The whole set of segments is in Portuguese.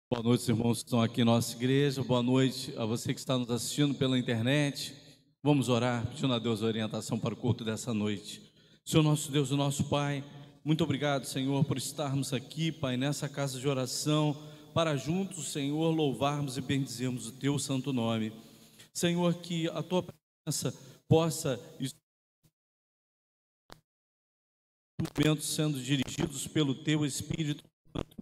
Boa noite, os irmãos que estão aqui em nossa igreja. Boa noite a você que está nos assistindo pela internet. Vamos orar, pedindo a Deus a orientação para o culto dessa noite. Senhor nosso Deus e nosso Pai, muito obrigado, Senhor, por estarmos aqui, Pai, nessa casa de oração, para juntos, Senhor, louvarmos e bendizermos o Teu santo nome. Senhor, que a Tua presença possa momentos sendo dirigidos pelo Teu Espírito Santo.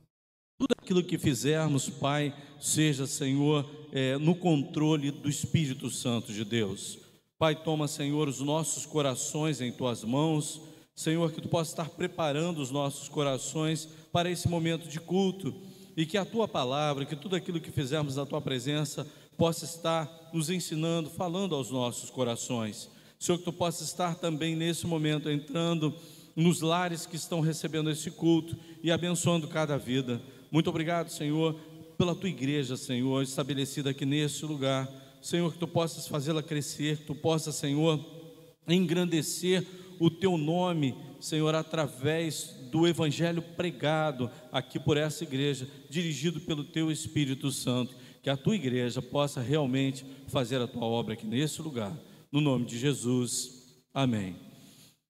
Tudo aquilo que fizermos, Pai, seja, Senhor, no controle do Espírito Santo de Deus. Pai, toma, Senhor, os nossos corações em Tuas mãos. Senhor, que Tu possa estar preparando os nossos corações para esse momento de culto, e que a Tua palavra, que tudo aquilo que fizermos na Tua presença, possa estar nos ensinando, falando aos nossos corações. Senhor, que Tu possa estar também nesse momento entrando nos lares que estão recebendo esse culto e abençoando cada vida. Muito obrigado, Senhor, pela Tua igreja, Senhor, estabelecida aqui nesse lugar. Senhor, que Tu possas fazê-la crescer, que Tu possas, Senhor, engrandecer o Teu nome, Senhor, através do evangelho pregado aqui por essa igreja, dirigido pelo Teu Espírito Santo. Que a Tua igreja possa realmente fazer a Tua obra aqui nesse lugar. No nome de Jesus, amém.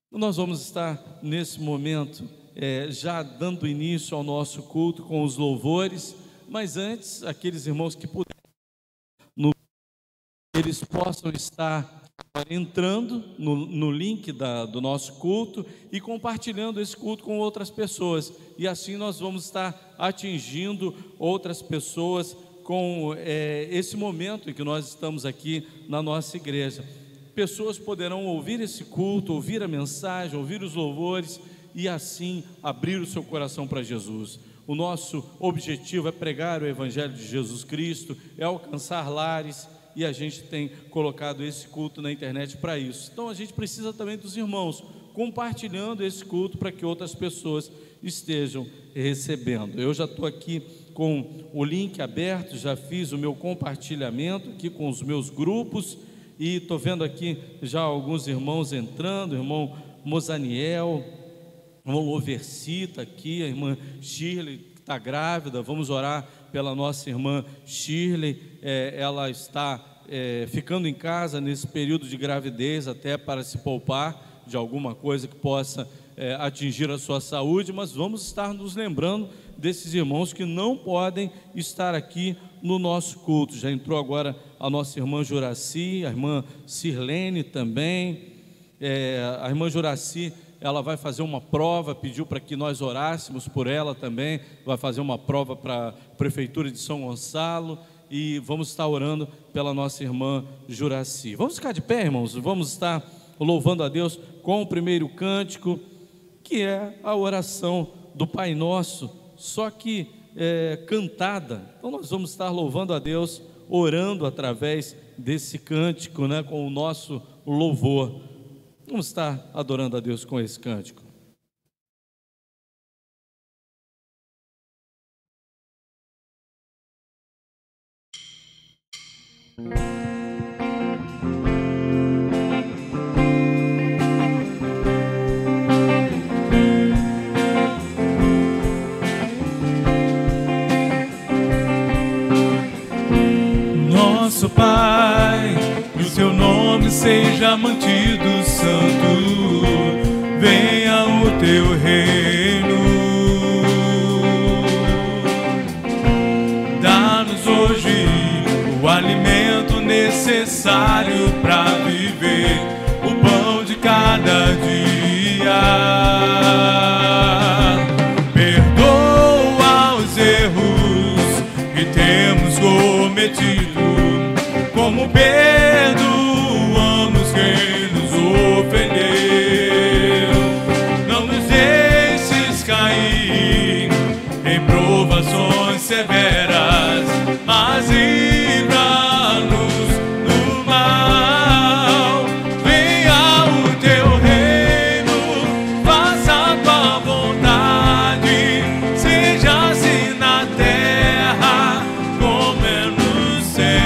Nós vamos estar nesse momento já dando início ao nosso culto com os louvores, mas antes, aqueles irmãos que puderem, eles possam estar entrando no link do nosso culto e compartilhando esse culto com outras pessoas, e assim nós vamos estar atingindo outras pessoas com esse momento em que nós estamos aqui na nossa igreja. Pessoas poderão ouvir esse culto, ouvir a mensagem, ouvir os louvores e assim abrir o seu coração para Jesus. O nosso objetivo é pregar o Evangelho de Jesus Cristo, é alcançar lares, e a gente tem colocado esse culto na internet para isso. Então a gente precisa também dos irmãos compartilhando esse culto para que outras pessoas estejam recebendo. Eu já estou aqui com o link aberto, já fiz o meu compartilhamento aqui com os meus grupos, e estou vendo aqui já alguns irmãos entrando, o irmão Mozaniel, o irmão Loversita aqui, a irmã Shirley, que está grávida. Vamos orar pela nossa irmã Shirley. Ela está ficando em casa nesse período de gravidez, até para se poupar de alguma coisa que possa atingir a sua saúde, mas vamos estar nos lembrando desses irmãos que não podem estar aqui no nosso culto. Já entrou agora a nossa irmã Juraci, a irmã Sirlene também. A irmã Juraci, ela vai fazer uma prova, pediu para que nós orássemos por ela também, vai fazer uma prova para a Prefeitura de São Gonçalo, e vamos estar orando pela nossa irmã Juraci. Vamos ficar de pé, irmãos, vamos estar louvando a Deus com o primeiro cântico, que é a oração do Pai Nosso, só que cantada. Então nós vamos estar louvando a Deus, orando através desse cântico, com o nosso louvor. Vamos estar adorando a Deus com esse cântico. Nosso Pai, que o Seu nome seja mantido santo, venha o Teu reino. Dá-nos hoje o alimento necessário para viver, o pão de cada dia. Perdoa os erros que temos cometido, como perdoamos quem nos ofendeu. Não nos deixes cair em provações severas, mas livra-nos do mal. Venha o Teu reino, faça a Tua vontade, seja assim na terra como é no céu.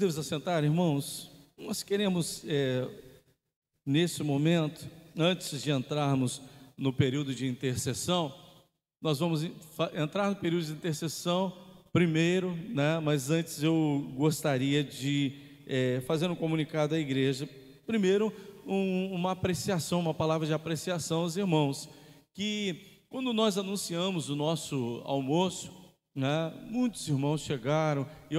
Podemos assentar, irmãos? Nós queremos, nesse momento, antes de entrarmos no período de intercessão, nós vamos entrar no período de intercessão primeiro, né? Mas antes eu gostaria de fazer um comunicado à igreja. Primeiro, uma apreciação, uma palavra de apreciação aos irmãos, que quando nós anunciamos o nosso almoço, né, muitos irmãos chegaram e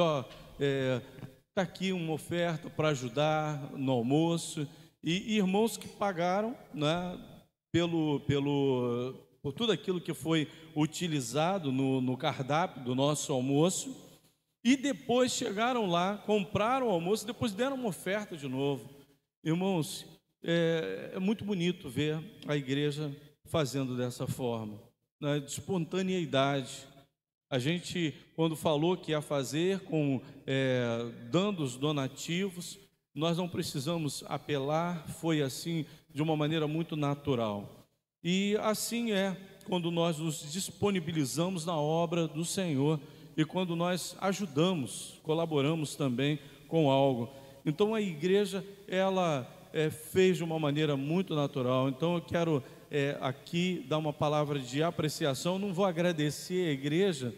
está aqui uma oferta para ajudar no almoço, e irmãos que pagaram, né, por tudo aquilo que foi utilizado no cardápio do nosso almoço, e depois chegaram lá, compraram o almoço, depois deram uma oferta de novo. Irmãos, é muito bonito ver a igreja fazendo dessa forma, né, de espontaneidade. A gente, quando falou que ia fazer dando os donativos, nós não precisamos apelar, foi assim, de uma maneira muito natural. E assim quando nós nos disponibilizamos na obra do Senhor e quando nós ajudamos, colaboramos também com algo. Então a igreja, ela fez de uma maneira muito natural. Então eu quero aqui dar uma palavra de apreciação. Não vou agradecer a igreja,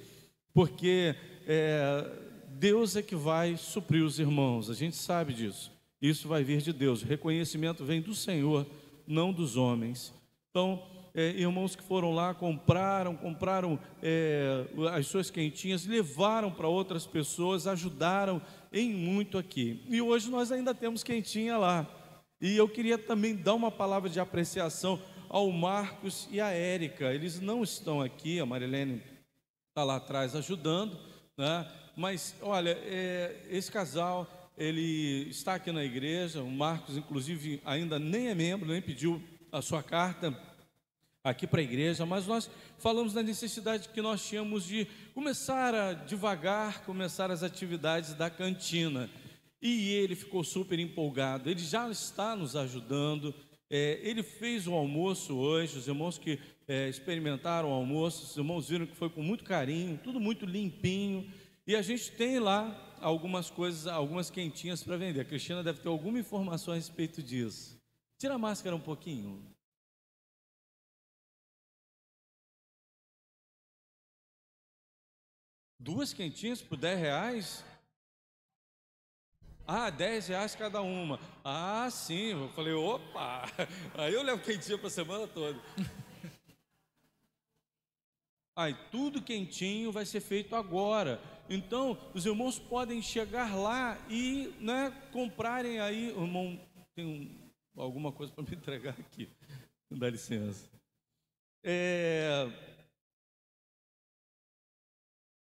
porque Deus é que vai suprir os irmãos, a gente sabe disso. Isso vai vir de Deus, o reconhecimento vem do Senhor, não dos homens. Então, irmãos que foram lá, compraram as suas quentinhas, levaram para outras pessoas, ajudaram em muito aqui. E hoje nós ainda temos quentinha lá. E eu queria também dar uma palavra de apreciação ao Marcos e à Érica. Eles não estão aqui, a Marilene está lá atrás ajudando, né? Mas olha, esse casal, ele está aqui na igreja. O Marcos, inclusive, ainda nem é membro, nem pediu a sua carta aqui para a igreja, mas nós falamos da necessidade que nós tínhamos de começar a devagar, começar as atividades da cantina. E ele ficou super empolgado, ele já está nos ajudando. Ele fez o almoço hoje, os irmãos que experimentaram o almoço, os irmãos viram que foi com muito carinho, tudo muito limpinho. E a gente tem lá algumas coisas, algumas quentinhas para vender. A Cristina deve ter alguma informação a respeito disso. Tira a máscara um pouquinho. Duas quentinhas por R$10? Ah, R$10 cada uma. Ah, sim. Eu falei, opa! Aí eu levo quentinha para a semana toda. Aí tudo quentinho vai ser feito agora. Então, os irmãos podem chegar lá e, né, comprarem aí. O irmão tem alguma coisa para me entregar aqui. Dá licença.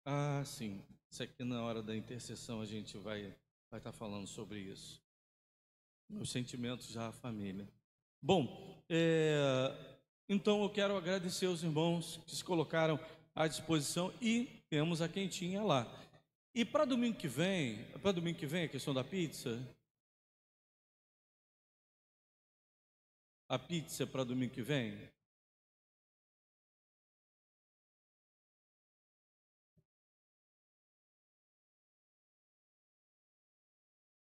Ah, sim. Isso aqui na hora da intercessão a gente vai estar falando sobre isso. Meus sentimentos já à família. Bom, então eu quero agradecer aos irmãos que se colocaram à disposição e temos a quentinha lá. E para domingo que vem a questão da pizza? A pizza para domingo que vem?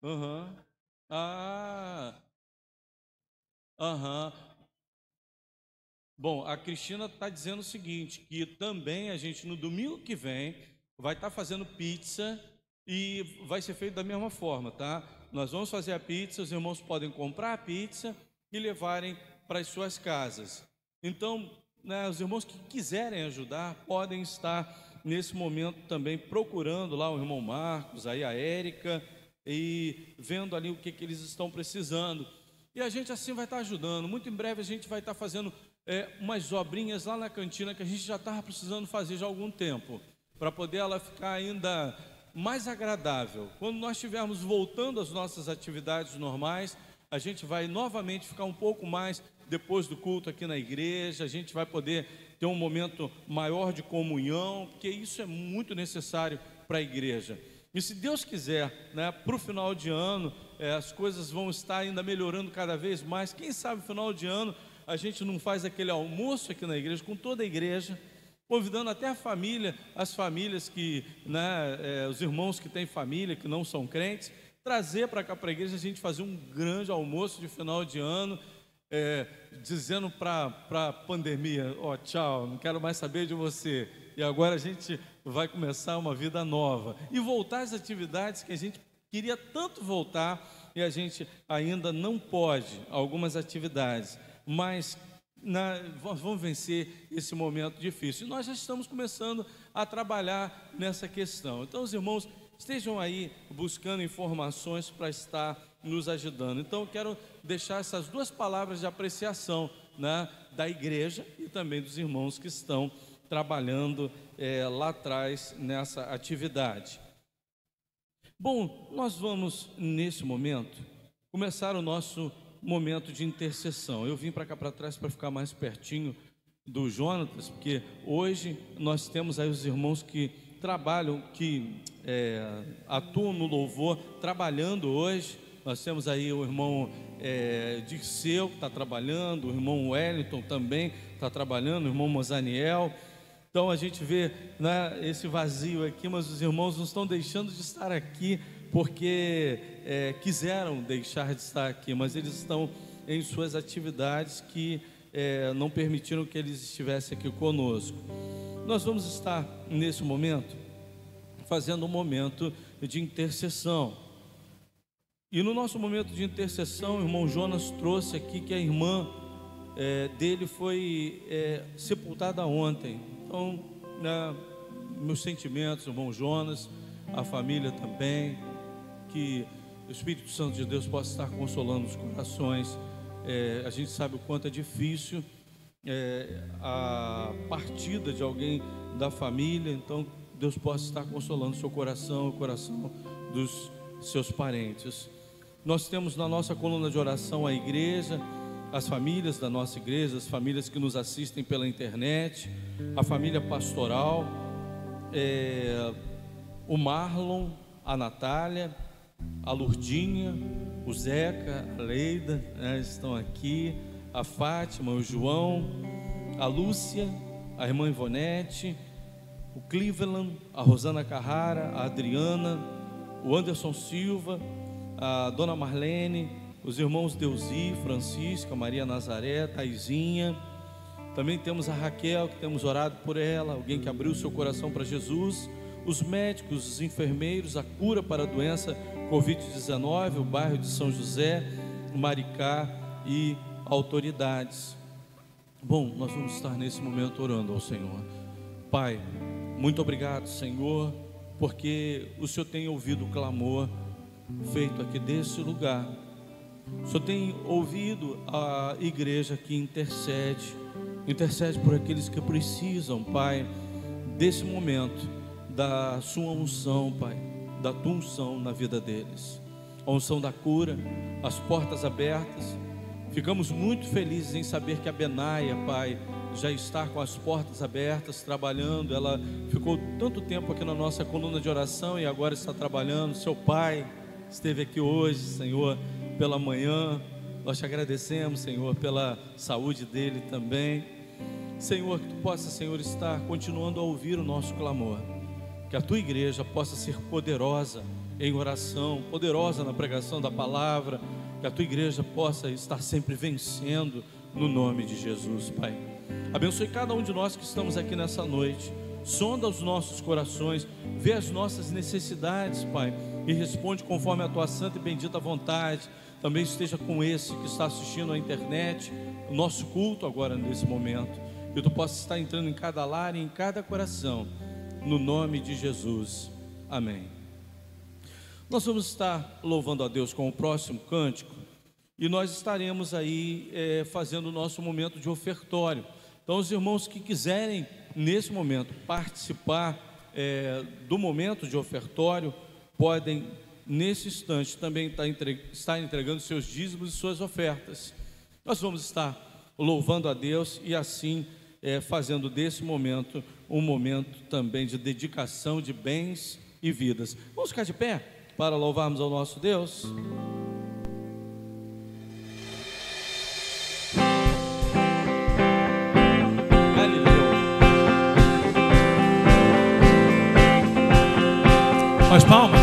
Aham. Ah. Aham. Bom, a Cristina está dizendo o seguinte, que também a gente no domingo que vem vai estar fazendo pizza e vai ser feito da mesma forma, tá? Nós vamos fazer a pizza, os irmãos podem comprar a pizza e levarem para as suas casas. Então, né, os irmãos que quiserem ajudar podem estar nesse momento também procurando lá o irmão Marcos, aí a Érica, e vendo ali o que eles estão precisando. E a gente assim vai estar ajudando. Muito em breve a gente vai estar fazendo umas obrinhas lá na cantina que a gente já estava precisando fazer já há algum tempo, para poder ela ficar ainda mais agradável. Quando nós estivermos voltando às nossas atividades normais, a gente vai novamente ficar um pouco mais depois do culto aqui na igreja, a gente vai poder ter um momento maior de comunhão, porque isso é muito necessário para a igreja. E se Deus quiser, né, para o final de ano, as coisas vão estar ainda melhorando cada vez mais. Quem sabe no final de ano a gente não faz aquele almoço aqui na igreja, com toda a igreja, convidando até a família, as famílias que, né, os irmãos que têm família, que não são crentes, trazer para cá para a igreja, a gente fazer um grande almoço de final de ano, dizendo para a pandemia: ó, tchau, não quero mais saber de você, e agora a gente vai começar uma vida nova, e voltar às atividades que a gente queria tanto voltar, e a gente ainda não pode, algumas atividades, mas vamos vencer esse momento difícil. E nós já estamos começando a trabalhar nessa questão. Então, os irmãos estejam aí buscando informações para estar nos ajudando. Então, eu quero deixar essas duas palavras de apreciação, né, da igreja e também dos irmãos que estão trabalhando lá atrás nessa atividade. Bom, nós vamos, nesse momento, começar o nosso momento de intercessão. Eu vim para cá para trás para ficar mais pertinho do Jonatas, porque hoje nós temos aí os irmãos que trabalham, que atuam no louvor, trabalhando hoje. Nós temos aí o irmão Dirceu, que está trabalhando, o irmão Wellington também está trabalhando, o irmão Mozaniel. Então a gente vê, né, esse vazio aqui, mas os irmãos não estão deixando de estar aqui porque quiseram deixar de estar aqui, mas eles estão em suas atividades que não permitiram que eles estivessem aqui conosco. Nós vamos estar nesse momento fazendo um momento de intercessão. E no nosso momento de intercessão, o irmão Jonas trouxe aqui que a irmã dele foi sepultada ontem. Então, meus sentimentos, irmão Jonas, a família também, que o Espírito Santo de Deus possa estar consolando os corações. A gente sabe o quanto é difícil a partida de alguém da família, então Deus possa estar consolando o seu coração, o coração dos seus parentes. Nós temos na nossa coluna de oração a igreja, as famílias da nossa igreja, as famílias que nos assistem pela internet, a família pastoral, o Marlon, a Natália, a Lurdinha, o Zeca, a Leida, estão aqui, a Fátima, o João, a Lúcia, a irmã Ivonete, o Cleveland, a Rosana Carrara, a Adriana, o Anderson Silva, a dona Marlene, os irmãos Deusi, Francisca, Maria Nazaré, Taizinha. Também temos a Raquel, que temos orado por ela, alguém que abriu seu coração para Jesus. Os médicos, os enfermeiros, a cura para a doença Covid-19, o bairro de São José, o Maricá e autoridades. Bom, nós vamos estar nesse momento orando ao Senhor. Pai, muito obrigado, Senhor, porque o Senhor tem ouvido o clamor feito aqui desse lugar. O Senhor tem ouvido a igreja que intercede por aqueles que precisam, Pai, desse momento, da sua unção, Pai, da tua unção na vida deles, a unção da cura, as portas abertas. Ficamos muito felizes em saber que a Benaia, Pai, já está com as portas abertas, trabalhando. Ela ficou tanto tempo aqui na nossa coluna de oração e agora está trabalhando. Seu pai esteve aqui hoje, Senhor, pela manhã. Nós te agradecemos, Senhor, pela saúde dele também. Senhor, que tu possa, Senhor, estar continuando a ouvir o nosso clamor, que a tua igreja possa ser poderosa em oração, poderosa na pregação da palavra, que a tua igreja possa estar sempre vencendo no nome de Jesus, Pai. Abençoe cada um de nós que estamos aqui nessa noite, sonda os nossos corações, vê as nossas necessidades, Pai, e responde conforme a tua santa e bendita vontade. Também esteja com esse que está assistindo à internet, o nosso culto agora nesse momento, que tu possa estar entrando em cada lar e em cada coração, no nome de Jesus, amém. Nós vamos estar louvando a Deus com o próximo cântico, e nós estaremos aí fazendo o nosso momento de ofertório. Então os irmãos que quiserem nesse momento participar do momento de ofertório, podem nesse instante também estar entregando seus dízimos e suas ofertas. Nós vamos estar louvando a Deus e assim fazendo desse momento um momento também de dedicação de bens e vidas. Vamos ficar de pé para louvarmos ao nosso Deus. Com as palmas.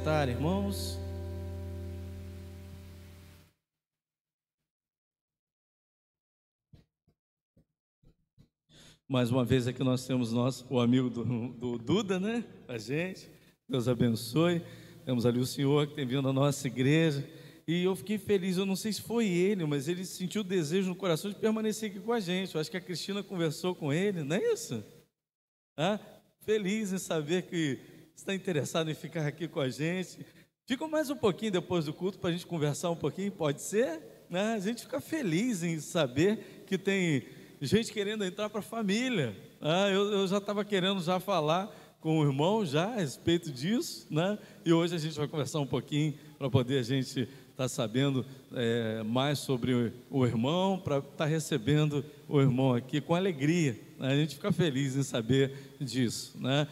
sentar, irmãos. Mais uma vez aqui nós temos o amigo do Duda, né? A gente, Deus abençoe. Temos ali o senhor que tem vindo à nossa igreja. E eu fiquei feliz, eu não sei se foi ele, mas ele sentiu o desejo no coração de permanecer aqui com a gente. Eu acho que a Cristina conversou com ele, não é isso? Feliz em saber que está interessado em ficar aqui com a gente. Fica mais um pouquinho depois do culto para a gente conversar um pouquinho, pode ser? Né? A gente fica feliz em saber que tem gente querendo entrar para a família. Eu já estava querendo já falar com o irmão já a respeito disso, né? E hoje a gente vai conversar um pouquinho para poder a gente estar sabendo mais sobre o irmão, para estar recebendo o irmão aqui com alegria, né? A gente fica feliz em saber disso, né?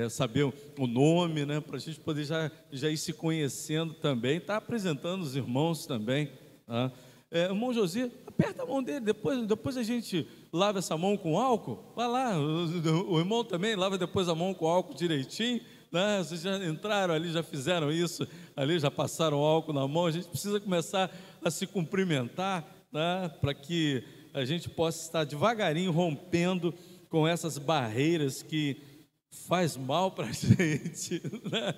Saber o nome, né? Para a gente poder já ir se conhecendo também, estar apresentando os irmãos também, tá? Irmão José, aperta a mão dele, depois a gente lava essa mão com álcool. Vai lá, o irmão também lava depois a mão com álcool direitinho, né? Vocês já entraram ali, já fizeram isso ali, já passaram álcool na mão. A gente precisa começar a se cumprimentar, né? Para que a gente possa estar devagarinho rompendo com essas barreiras que faz mal para a gente, né?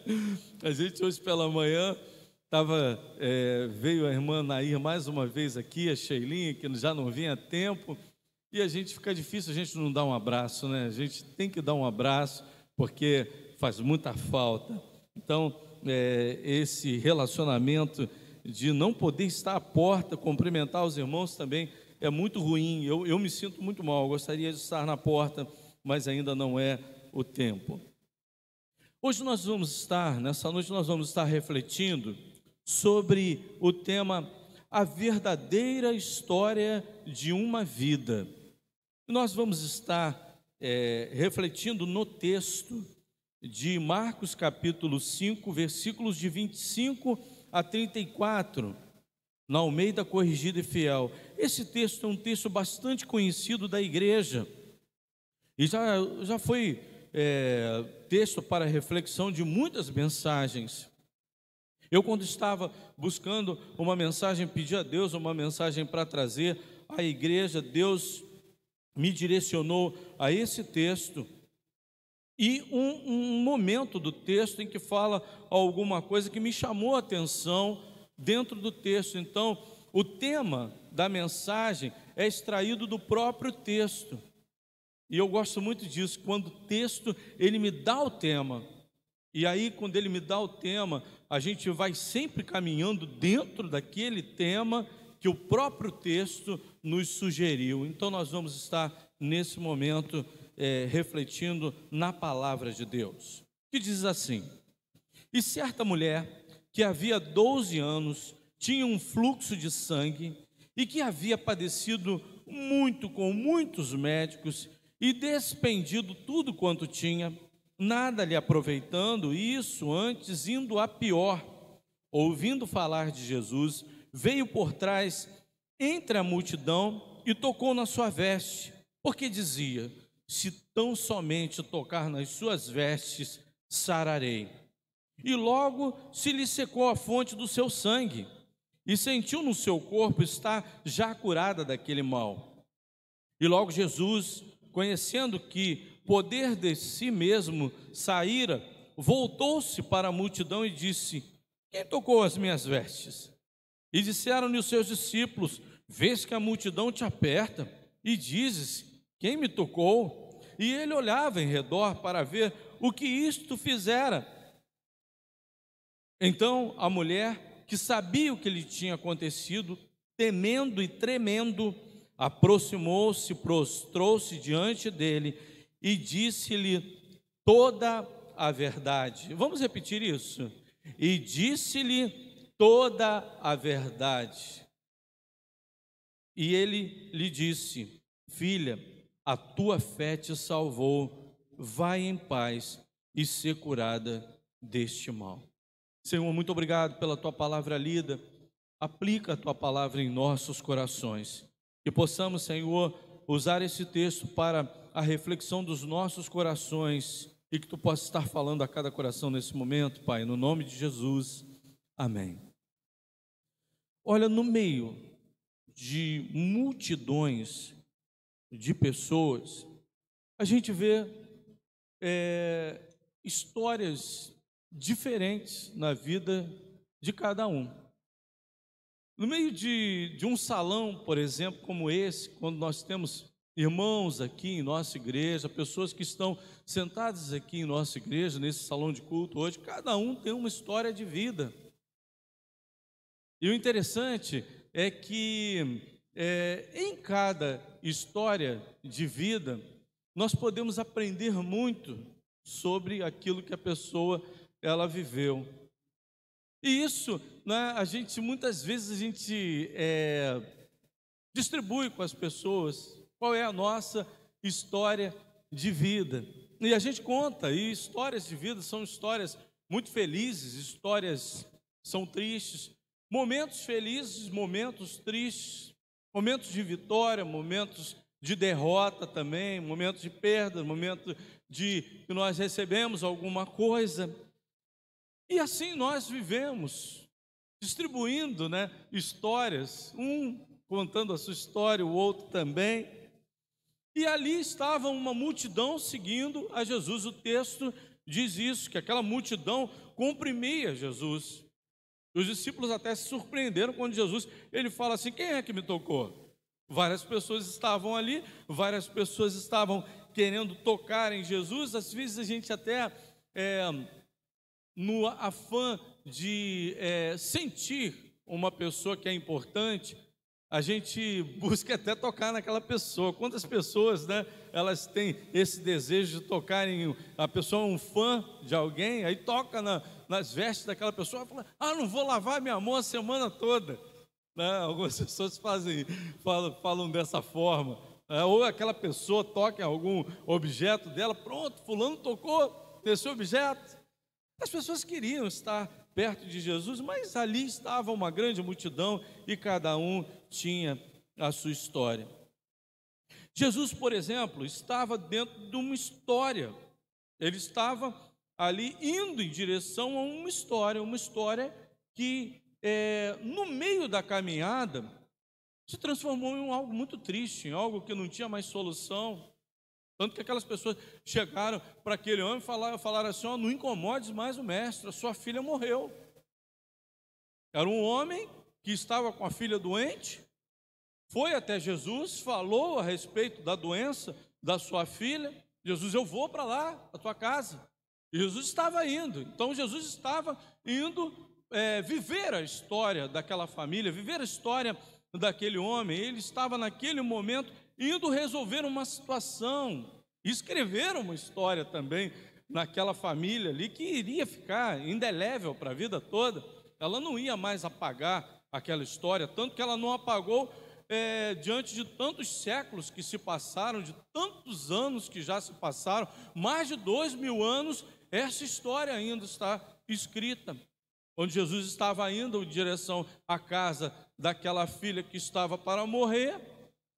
A gente hoje pela manhã veio a irmã Nair mais uma vez aqui, a Sheilinha, que já não vinha há tempo, e a gente fica difícil a gente não dar um abraço, né? A gente tem que dar um abraço, porque faz muita falta. Então, esse relacionamento de não poder estar à porta, cumprimentar os irmãos também é muito ruim. Eu me sinto muito mal, eu gostaria de estar na porta, mas ainda não é o tempo. Nessa noite nós vamos estar refletindo sobre o tema A Verdadeira História de uma Vida. Nós vamos estar refletindo no texto de Marcos capítulo 5, versículos de 25 a 34, na Almeida Corrigida e Fiel. Esse texto é um texto bastante conhecido da igreja e já foi texto para reflexão de muitas mensagens. Eu, quando estava buscando uma mensagem, pedi a Deus uma mensagem para trazer à igreja, Deus me direcionou a esse texto e um momento do texto em que fala alguma coisa que me chamou a atenção dentro do texto. Então, o tema da mensagem é extraído do próprio texto. E eu gosto muito disso, quando o texto, ele me dá o tema. E aí, quando ele me dá o tema, a gente vai sempre caminhando dentro daquele tema que o próprio texto nos sugeriu. Então, nós vamos estar, nesse momento, refletindo na palavra de Deus, que diz assim: E certa mulher, que havia 12 anos, tinha um fluxo de sangue, e que havia padecido muito com muitos médicos, e despendido tudo quanto tinha, nada lhe aproveitando, isso antes indo a pior. Ouvindo falar de Jesus, veio por trás entre a multidão e tocou na sua veste, porque dizia: se tão somente tocar nas suas vestes, sararei. E logo se lhe secou a fonte do seu sangue, e sentiu no seu corpo estar já curada daquele mal. E logo Jesus, conhecendo que poder de si mesmo saíra, voltou-se para a multidão e disse: quem tocou as minhas vestes? E disseram-lhe os seus discípulos: vês que a multidão te aperta, e dizes: quem me tocou? E ele olhava em redor para ver o que isto fizera. Então a mulher, que sabia o que lhe tinha acontecido, temendo e tremendo, aproximou-se, prostrou-se diante dele e disse-lhe toda a verdade. Vamos repetir isso. E disse-lhe toda a verdade. E ele lhe disse: filha, a tua fé te salvou, vai em paz e ser curada deste mal. Senhor, muito obrigado pela tua palavra lida. Aplica a tua palavra em nossos corações. Que possamos, Senhor, usar esse texto para a reflexão dos nossos corações e que Tu possa estar falando a cada coração nesse momento, Pai, no nome de Jesus, amém. Olha, no meio de multidões de pessoas, a gente vê histórias diferentes na vida de cada um. No meio de um salão, por exemplo, como esse, quando nós temos irmãos aqui em nossa igreja, pessoas que estão sentadas aqui em nossa igreja, nesse salão de culto hoje, cada um tem uma história de vida. E o interessante é que em cada história de vida, nós podemos aprender muito sobre aquilo que a pessoa ela viveu. E isso, né, muitas vezes a gente distribui com as pessoas qual é a nossa história de vida. E a gente conta, e histórias de vida são histórias muito felizes, histórias são tristes, momentos felizes, momentos tristes, momentos de vitória, momentos de derrota também, momentos de perda, momentos de que nós recebemos alguma coisa. E assim nós vivemos, distribuindo, né, histórias, um contando a sua história, o outro também. E ali estava uma multidão seguindo a Jesus. O texto diz isso, que aquela multidão comprimia Jesus. Os discípulos até se surpreenderam quando Jesus, ele fala assim: quem é que me tocou? Várias pessoas estavam ali, várias pessoas estavam querendo tocar em Jesus. Às vezes a gente até, no afã de sentir uma pessoa que é importante, a gente busca até tocar naquela pessoa. Quantas pessoas, né, elas têm esse desejo de tocar em a pessoa, um fã de alguém, aí toca nas vestes daquela pessoa, fala: não vou lavar minha mão a semana toda, né? Algumas pessoas falam dessa forma, ou aquela pessoa toca em algum objeto dela, pronto, fulano tocou nesse objeto. As pessoas queriam estar perto de Jesus, mas ali estava uma grande multidão e cada um tinha a sua história. Jesus, por exemplo, estava dentro de uma história. Ele estava ali indo em direção a uma história que no meio da caminhada se transformou em algo muito triste, em algo que não tinha mais solução. Tanto que aquelas pessoas chegaram para aquele homem e falaram assim: não incomodes mais o mestre, a sua filha morreu. Era um homem que estava com a filha doente, foi até Jesus, falou a respeito da doença da sua filha. Jesus: eu vou para lá, a tua casa. E Jesus estava indo. Então Jesus estava indo viver a história daquela família, viver a história daquele homem. Ele estava naquele momento indo resolver uma situação, escrever uma história também naquela família ali que iria ficar indelével para a vida toda. Ela não ia mais apagar aquela história, tanto que ela não apagou diante de tantos séculos que se passaram, de tantos anos que já se passaram, mais de 2000 anos, essa história ainda está escrita. Onde Jesus estava indo em direção à casa daquela filha que estava para morrer,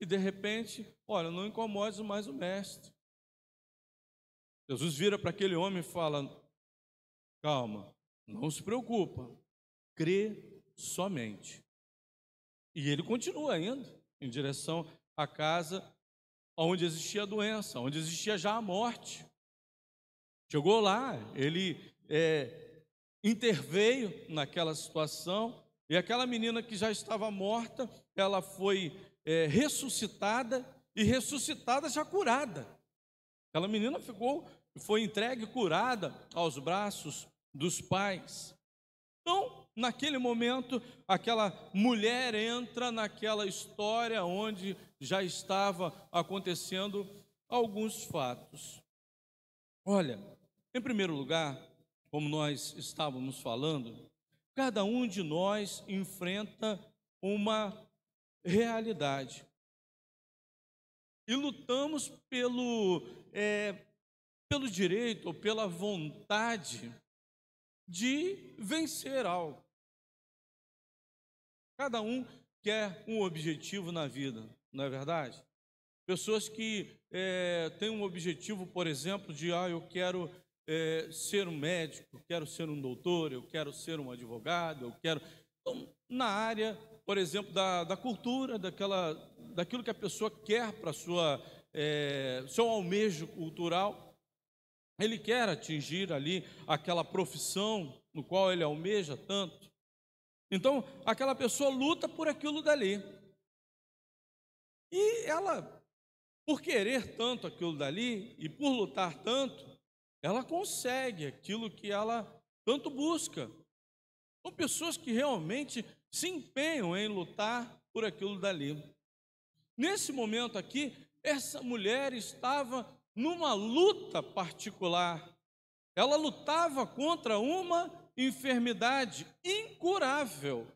e de repente, olha, não incomodes mais o mestre. Jesus vira para aquele homem e fala: calma, não se preocupa, crê somente. E ele continua indo em direção à casa onde existia a doença, onde existia já a morte. Chegou lá, ele interveio naquela situação, e aquela menina que já estava morta, ela foi ressuscitada, e ressuscitada já curada. Aquela menina foi entregue curada aos braços dos pais. Então, naquele momento, aquela mulher entra naquela história onde já estava acontecendo alguns fatos. Olha, em primeiro lugar, como nós estávamos falando, cada um de nós enfrenta uma realidade. E lutamos pelo direito ou pela vontade de vencer algo. Cada um quer um objetivo na vida, não é verdade? Pessoas que têm um objetivo, por exemplo, de eu quero ser um médico, eu quero ser um doutor, eu quero ser um advogado, eu quero... Então, na área, por exemplo, da cultura, daquilo que a pessoa quer para seu almejo cultural, ele quer atingir ali aquela profissão no qual ele almeja tanto. Então, aquela pessoa luta por aquilo dali. E ela, por querer tanto aquilo dali e por lutar tanto, ela consegue aquilo que ela tanto busca. São pessoas que realmente se empenham em lutar por aquilo dali. Nesse momento aqui, essa mulher estava numa luta particular. Ela lutava contra uma enfermidade incurável.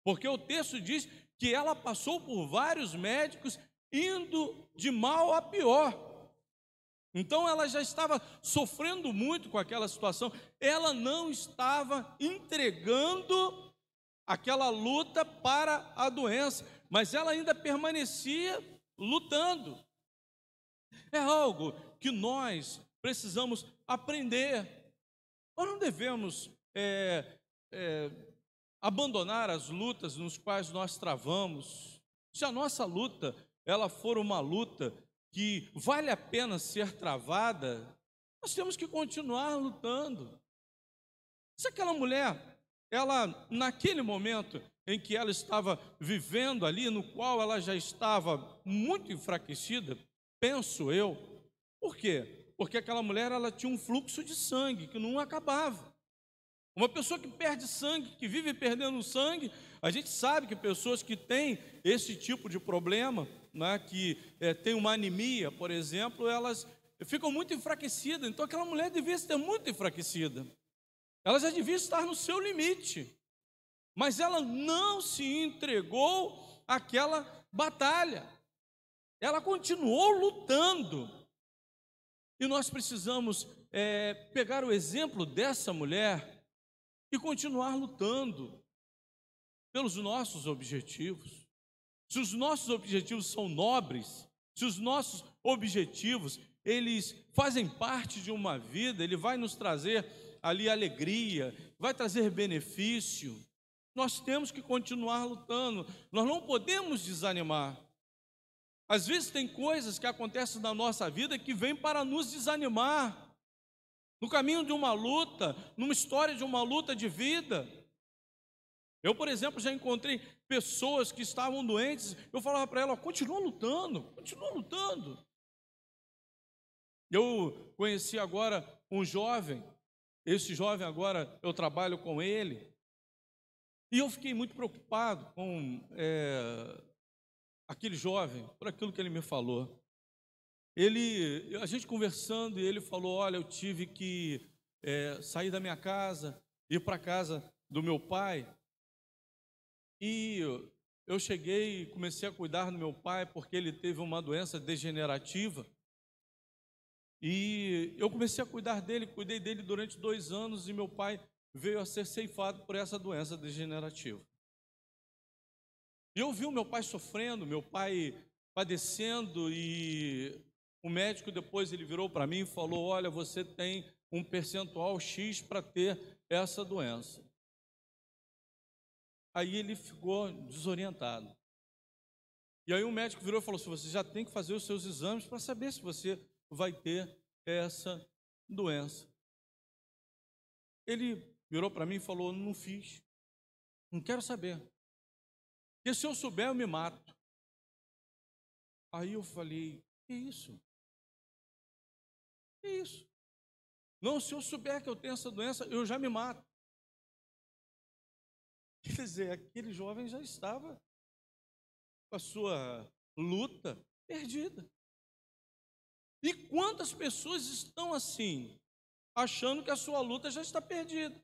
Porque o texto diz que ela passou por vários médicos, indo de mal a pior. Então ela já estava sofrendo muito com aquela situação. Ela não estava entregando aquela luta para a doença, mas ela ainda permanecia lutando. É algo que nós precisamos aprender. Nós não devemos abandonar as lutas nos quais nós travamos. Se a nossa luta ela for uma luta que vale a pena ser travada, nós temos que continuar lutando. Se aquela mulher, ela naquele momento em que ela estava vivendo ali, no qual ela já estava muito enfraquecida, penso eu, por quê? Porque aquela mulher ela tinha um fluxo de sangue que não acabava. Uma pessoa que perde sangue, que vive perdendo sangue, a gente sabe que pessoas que têm esse tipo de problema, né, que tem uma anemia, por exemplo, elas ficam muito enfraquecidas. Então aquela mulher devia estar muito enfraquecida. Ela já devia estar no seu limite. Mas ela não se entregou àquela batalha. Ela continuou lutando. E nós precisamos pegar o exemplo dessa mulher e continuar lutando pelos nossos objetivos. Se os nossos objetivos são nobres, se os nossos objetivos, eles fazem parte de uma vida, ele vai nos trazer ali alegria, vai trazer benefício, nós temos que continuar lutando, nós não podemos desanimar. Às vezes tem coisas que acontecem na nossa vida que vêm para nos desanimar, no caminho de uma luta, numa história de uma luta de vida. Eu, por exemplo, já encontrei pessoas que estavam doentes, eu falava para ela, continua lutando, continua lutando. Eu conheci agora um jovem, esse jovem agora eu trabalho com ele, e eu fiquei muito preocupado com aquele jovem, por aquilo que ele me falou. A gente conversando, e ele falou, olha, eu tive que sair da minha casa, ir para a casa do meu pai, e eu cheguei e comecei a cuidar do meu pai, porque ele teve uma doença degenerativa, e eu comecei a cuidar dele, cuidei dele durante 2 anos, e meu pai veio a ser ceifado por essa doença degenerativa. E eu vi o meu pai sofrendo, meu pai padecendo, e o médico depois ele virou para mim e falou, olha, você tem um percentual X para ter essa doença. Aí ele ficou desorientado. E aí o médico virou e falou assim, você já tem que fazer os seus exames para saber se você vai ter essa doença. Ele virou para mim e falou, não fiz, não quero saber. Porque se eu souber, eu me mato. Aí eu falei, que isso? Que isso? Não, se eu souber que eu tenho essa doença, eu já me mato. Quer dizer, aquele jovem já estava com a sua luta perdida. E quantas pessoas estão assim, achando que a sua luta já está perdida?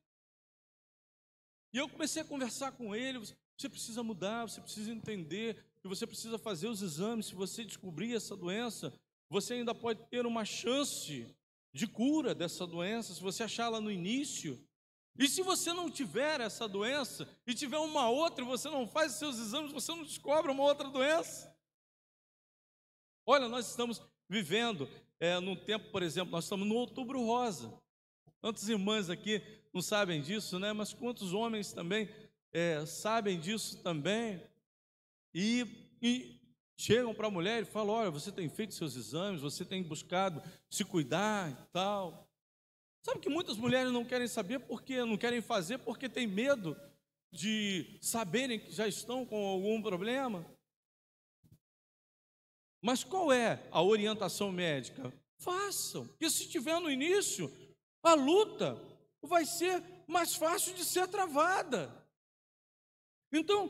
E eu comecei a conversar com ele, você precisa mudar, você precisa entender que você precisa fazer os exames. Se você descobrir essa doença, você ainda pode ter uma chance de cura dessa doença, se você achá-la no início. E se você não tiver essa doença, e tiver uma outra, e você não faz os seus exames, você não descobre uma outra doença. Olha, nós estamos vivendo num tempo, por exemplo, nós estamos no Outubro Rosa. Quantas irmãs aqui não sabem disso, né? Mas quantos homens também sabem disso também? E chegam para a mulher e falam: olha, você tem feito seus exames, você tem buscado se cuidar e tal. Sabe que muitas mulheres não querem saber porque não querem fazer porque tem medo de saberem que já estão com algum problema. Mas qual é a orientação médica? Façam, porque se estiver no início, a luta vai ser mais fácil de ser travada. Então,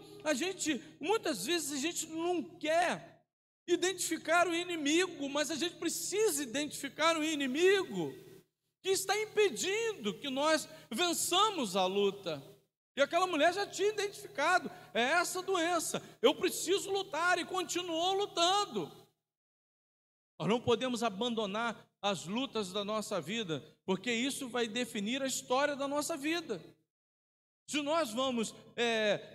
muitas vezes a gente não quer identificar o inimigo, mas a gente precisa identificar o inimigo que está impedindo que nós vençamos a luta. E aquela mulher já tinha identificado, é essa doença, eu preciso lutar, e continuou lutando. Nós não podemos abandonar as lutas da nossa vida, porque isso vai definir a história da nossa vida. Se nós vamos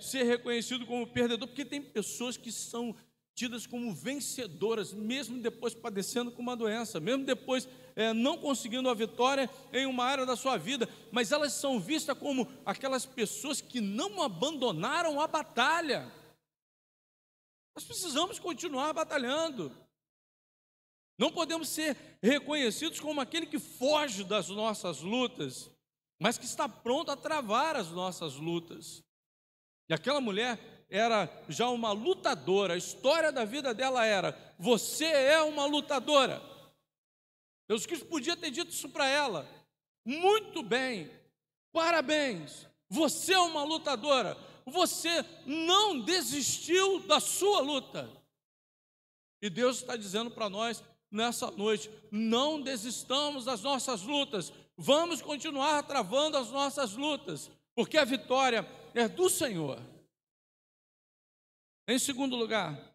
ser reconhecidos como perdedor, porque tem pessoas que são tidas como vencedoras, mesmo depois padecendo com uma doença, mesmo depois não conseguindo a vitória em uma área da sua vida, mas elas são vistas como aquelas pessoas que não abandonaram a batalha. Nós precisamos continuar batalhando. Não podemos ser reconhecidos como aquele que foge das nossas lutas, mas que está pronto a travar as nossas lutas. E aquela mulher era já uma lutadora, a história da vida dela era: você é uma lutadora. Jesus Cristo podia ter dito isso para ela: muito bem, parabéns, você é uma lutadora, você não desistiu da sua luta. E Deus está dizendo para nós nessa noite: não desistamos das nossas lutas, vamos continuar travando as nossas lutas, porque a vitória é do Senhor. Em segundo lugar,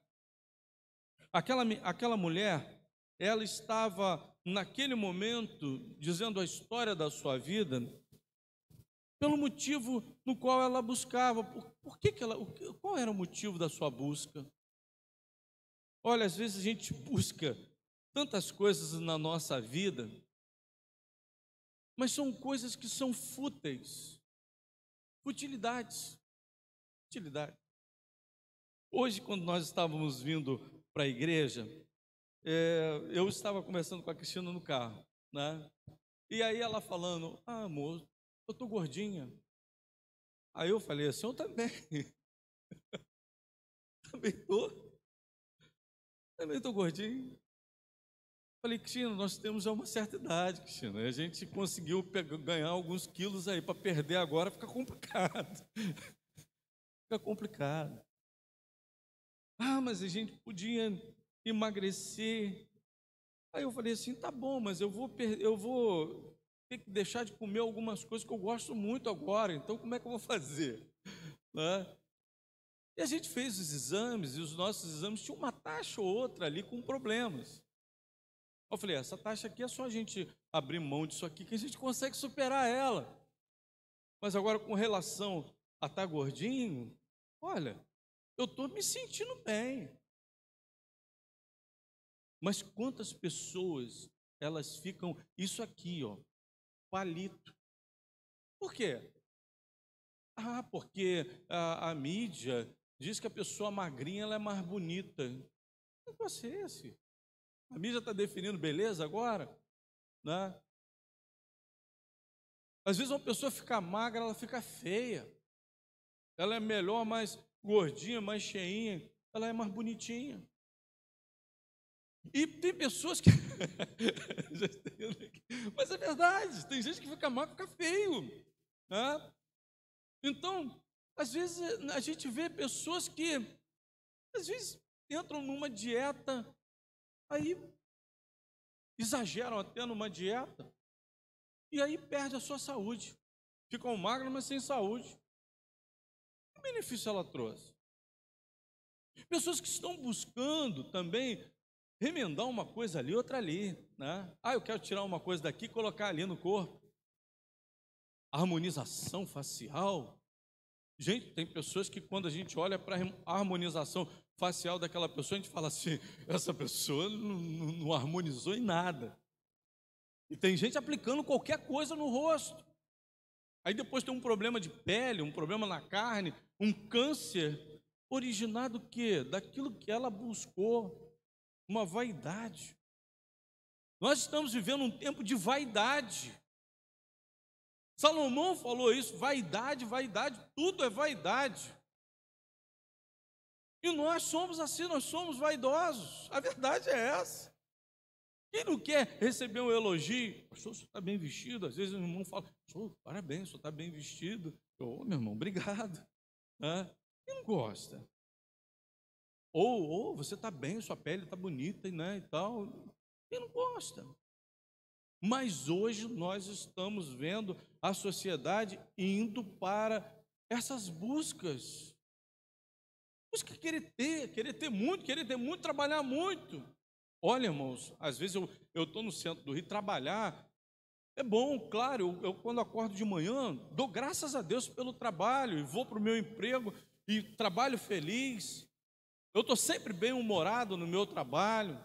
aquela mulher, ela estava naquele momento dizendo a história da sua vida pelo motivo no qual ela buscava. Qual era o motivo da sua busca? Olha, às vezes a gente busca tantas coisas na nossa vida, mas são coisas que são fúteis, futilidades. Hoje, quando nós estávamos vindo para a igreja, eu estava conversando com a Cristina no carro, né? E aí ela falando: amor, eu estou gordinha. Aí eu falei assim: eu também. Também estou gordinho. Falei: Cristina, nós temos já uma certa idade, Cristina. A gente conseguiu ganhar alguns quilos aí, para perder agora fica complicado. Fica complicado. Mas a gente podia emagrecer. Aí eu falei assim: tá bom, mas eu vou ter que deixar de comer algumas coisas que eu gosto muito agora, então como é que eu vou fazer? Né? E a gente fez os exames, e os nossos exames tinham uma taxa ou outra ali com problemas. Eu falei: essa taxa aqui é só a gente abrir mão disso aqui que a gente consegue superar ela. Mas agora, com relação a estar gordinho, olha, eu estou me sentindo bem. Mas quantas pessoas, elas ficam, isso aqui, ó, palito. Por quê? Porque a mídia diz que a pessoa magrinha ela é mais bonita. Que negócio é esse? A mídia está definindo beleza agora? Né? Às vezes uma pessoa fica magra, ela fica feia. Ela é melhor, mais gordinha, mais cheinha, ela é mais bonitinha. E tem pessoas que... Mas é verdade, tem gente que fica magro, fica feio. Né? Então, às vezes a gente vê pessoas que, às vezes, entram numa dieta, aí exageram até numa dieta, e aí perde a sua saúde. Ficam magras, mas sem saúde. Que benefício ela trouxe? Pessoas que estão buscando também remendar uma coisa ali, outra ali, né? Eu quero tirar uma coisa daqui e colocar ali no corpo. Harmonização facial. Gente, tem pessoas que quando a gente olha para a harmonização facial daquela pessoa, a gente fala assim, essa pessoa não harmonizou em nada. E tem gente aplicando qualquer coisa no rosto. Aí depois tem um problema de pele, um problema na carne, um câncer, originado do quê? Daquilo que ela buscou, uma vaidade. Nós estamos vivendo um tempo de vaidade. Salomão falou isso, vaidade, vaidade, tudo é vaidade. E nós somos assim, nós somos vaidosos, a verdade é essa. Quem não quer receber um elogio? Pastor, o senhor está bem vestido. Às vezes o irmão fala, parabéns, o senhor está bem vestido. Meu irmão, obrigado. Quem não gosta? Ou você está bem, sua pele está bonita, né, e tal. Quem não gosta? Mas hoje nós estamos vendo a sociedade indo para essas buscas. Busca querer ter muito, trabalhar muito. Olha, irmãos, às vezes eu estou no centro do Rio, trabalhar é bom, claro, eu quando acordo de manhã, dou graças a Deus pelo trabalho, e vou para o meu emprego, e trabalho feliz, eu estou sempre bem-humorado no meu trabalho,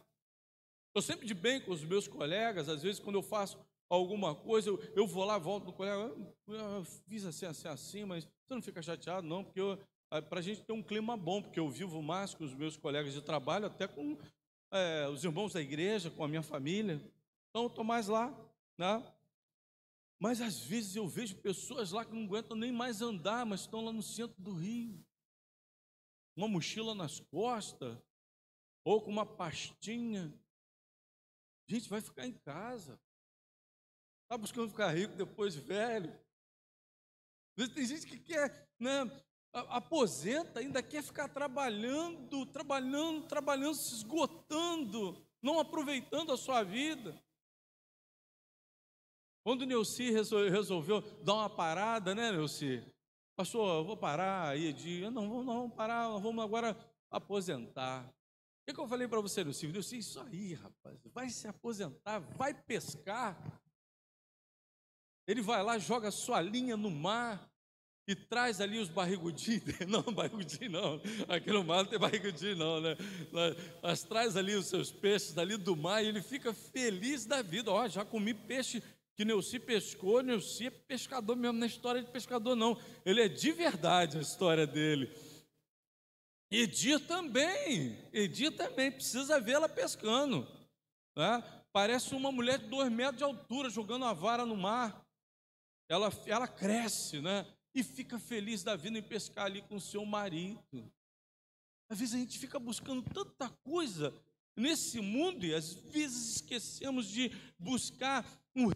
estou sempre de bem com os meus colegas, às vezes quando eu faço alguma coisa, eu vou lá, volto no colega, eu fiz assim, mas você não fica chateado não, porque para a gente ter um clima bom, porque eu vivo mais com os meus colegas de trabalho, até com os irmãos da igreja, com a minha família, então eu estou mais lá, né? Mas às vezes eu vejo pessoas lá que não aguentam nem mais andar, mas estão lá no centro do Rio, uma mochila nas costas, ou com uma pastinha. Gente, vai ficar em casa, está buscando ficar rico depois de velho. Às vezes tem gente que quer, né, aposenta, ainda quer ficar trabalhando, se esgotando, não aproveitando a sua vida. Quando o Neuci resolveu dar uma parada, né, Neuci? Pastor, eu vou parar aí não vamos parar, vamos agora aposentar. O que eu falei para você, Neuci? Neuci, isso aí, rapaz, vai se aposentar, vai pescar. Ele vai lá, joga a sua linha no mar e traz ali os barrigudinhos. Não, barrigudinho não, aqui no mar não tem barrigudinho não, né? Mas traz ali os seus peixes ali do mar e ele fica feliz da vida. Ó, já comi peixe que Neuci pescou. Neuci é pescador mesmo, não é história de pescador não, ele é de verdade a história dele. Edir também precisa vê-la pescando, né? Parece uma mulher de 2 metros de altura jogando a vara no mar. Ela cresce, né? E fica feliz da vida em pescar ali com o seu marido. Às vezes a gente fica buscando tanta coisa nesse mundo e às vezes esquecemos de buscar um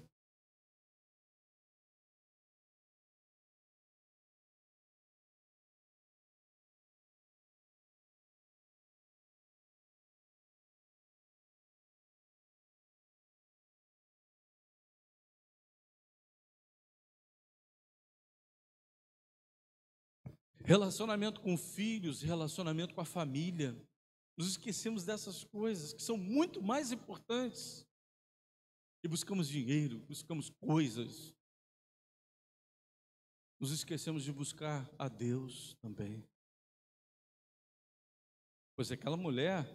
relacionamento com filhos, relacionamento com a família. Nos esquecemos dessas coisas que são muito mais importantes. E buscamos dinheiro, buscamos coisas. Nos esquecemos de buscar a Deus também. Pois aquela mulher,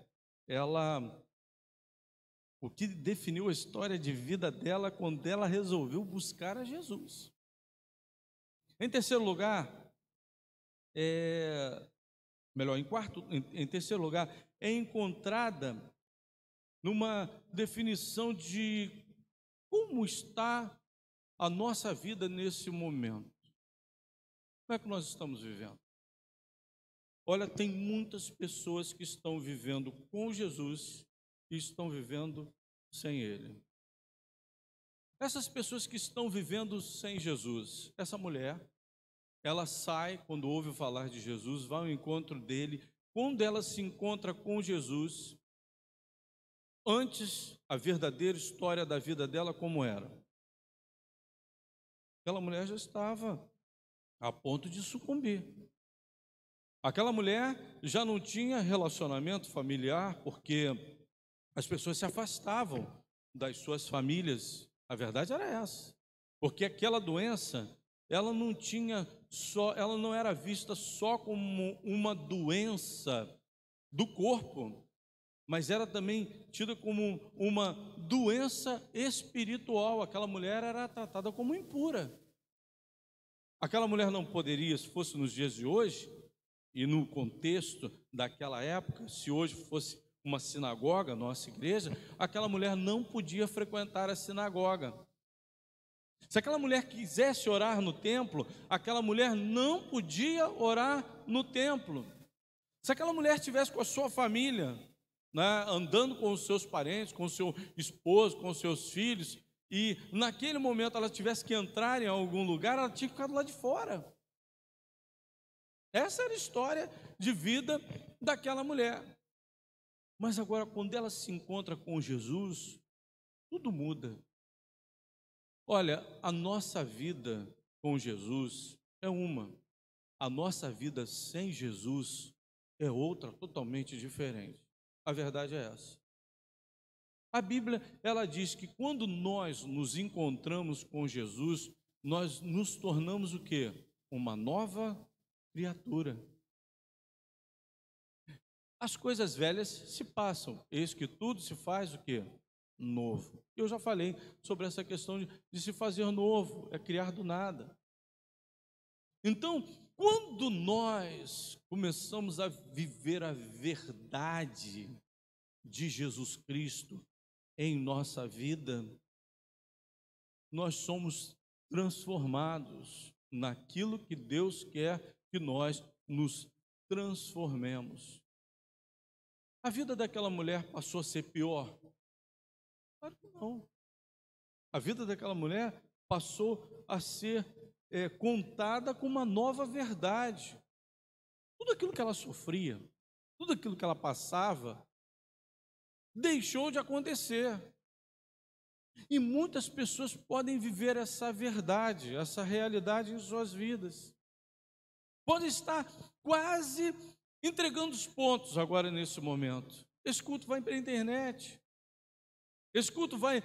o que definiu a história de vida dela quando ela resolveu buscar a Jesus. Em terceiro lugar, em terceiro lugar, é encontrada numa definição de como está a nossa vida nesse momento. Como é que nós estamos vivendo? Olha, tem muitas pessoas que estão vivendo com Jesus e estão vivendo sem Ele. Essas pessoas que estão vivendo sem Jesus, essa mulher, ela sai, quando ouve falar de Jesus, vai ao encontro dele. Quando ela se encontra com Jesus, antes, a verdadeira história da vida dela como era? Aquela mulher já estava a ponto de sucumbir. Aquela mulher já não tinha relacionamento familiar, porque as pessoas se afastavam das suas famílias. A verdade era essa, porque aquela doença, ela não tinha ela não era vista só como uma doença do corpo, mas era também tida como uma doença espiritual. Aquela mulher era tratada como impura. Aquela mulher não poderia, se fosse nos dias de hoje, e no contexto daquela época, se hoje fosse uma sinagoga, nossa igreja, aquela mulher não podia frequentar a sinagoga. Se aquela mulher quisesse orar no templo, aquela mulher não podia orar no templo. Se aquela mulher estivesse com a sua família, né, andando com os seus parentes, com o seu esposo, com os seus filhos, e naquele momento ela tivesse que entrar em algum lugar, ela tinha que ficar do lado de fora. Essa era a história de vida daquela mulher. Mas agora, quando ela se encontra com Jesus, tudo muda. Olha, a nossa vida com Jesus é uma, a nossa vida sem Jesus é outra, totalmente diferente. A verdade é essa. A Bíblia, ela diz que quando nós nos encontramos com Jesus, nós nos tornamos o quê? Uma nova criatura. As coisas velhas se passam, eis que tudo se faz o quê? Novo. Eu já falei sobre essa questão de se fazer novo, é criar do nada. Então, quando nós começamos a viver a verdade de Jesus Cristo em nossa vida, nós somos transformados naquilo que Deus quer que nós nos transformemos. A vida daquela mulher passou a ser pior? Claro que não. A vida daquela mulher passou a ser contada com uma nova verdade. Tudo aquilo que ela sofria, tudo aquilo que ela passava, deixou de acontecer. E muitas pessoas podem viver essa verdade, essa realidade em suas vidas. Podem estar quase entregando os pontos agora nesse momento. Esse culto vai para a internet. Esse culto vai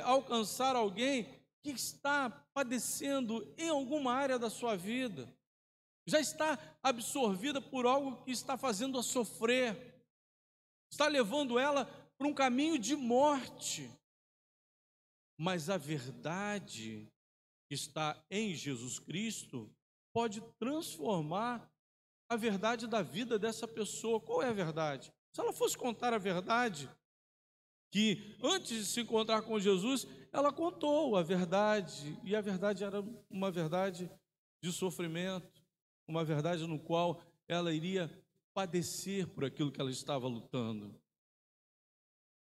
alcançar alguém que está padecendo em alguma área da sua vida. Já está absorvida por algo que está fazendo-a sofrer. Está levando ela para um caminho de morte. Mas a verdade que está em Jesus Cristo pode transformar a verdade da vida dessa pessoa. Qual é a verdade? Se ela fosse contar a verdade, que antes de se encontrar com Jesus, ela contou a verdade, e a verdade era uma verdade de sofrimento, uma verdade no qual ela iria padecer por aquilo que ela estava lutando.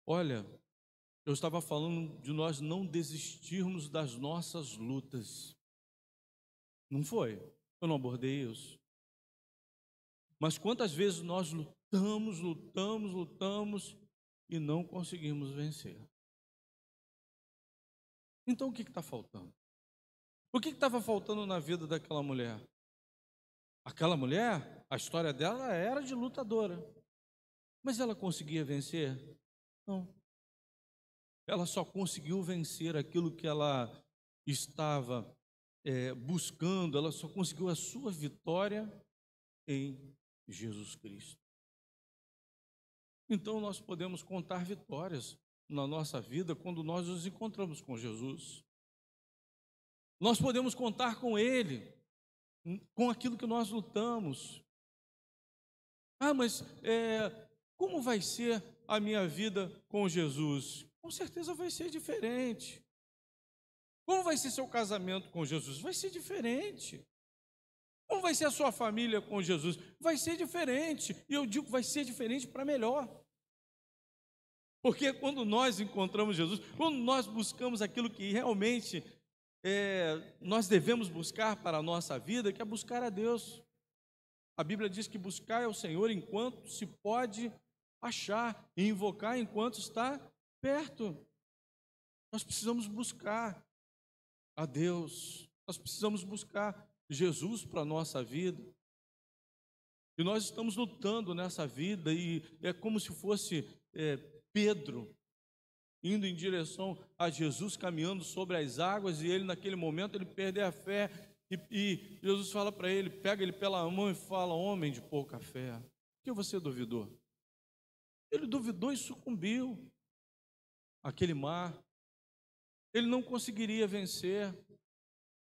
Olha, eu estava falando de nós não desistirmos das nossas lutas. Não foi? Eu não abordei isso. Mas quantas vezes nós lutamos e não conseguimos vencer? Então o que está faltando? O que estava faltando na vida daquela mulher? Aquela mulher, a história dela era de lutadora. Mas ela conseguia vencer? Não. Ela só conseguiu vencer aquilo que ela estava buscando, ela só conseguiu a sua vitória em Jesus Cristo. Então nós podemos contar vitórias na nossa vida quando nós nos encontramos com Jesus. Nós podemos contar com Ele, com aquilo que nós lutamos. Mas como vai ser a minha vida com Jesus? Com certeza vai ser diferente. Como vai ser seu casamento com Jesus? Vai ser diferente. Como vai ser a sua família com Jesus? Vai ser diferente. E eu digo, vai ser diferente para melhor. Porque quando nós encontramos Jesus, quando nós buscamos aquilo que realmente nós devemos buscar para a nossa vida, que é buscar a Deus. A Bíblia diz que buscar é o Senhor enquanto se pode achar, e invocar enquanto está perto. Nós precisamos buscar a Deus, nós precisamos buscar Jesus para a nossa vida. E nós estamos lutando nessa vida, e é como se fosse Pedro indo em direção a Jesus, caminhando sobre as águas, e ele naquele momento ele perde a fé, E Jesus fala para ele, pega ele pela mão e fala: homem de pouca fé, por que você duvidou? Ele duvidou e sucumbiu àquele mar. Ele não conseguiria vencer.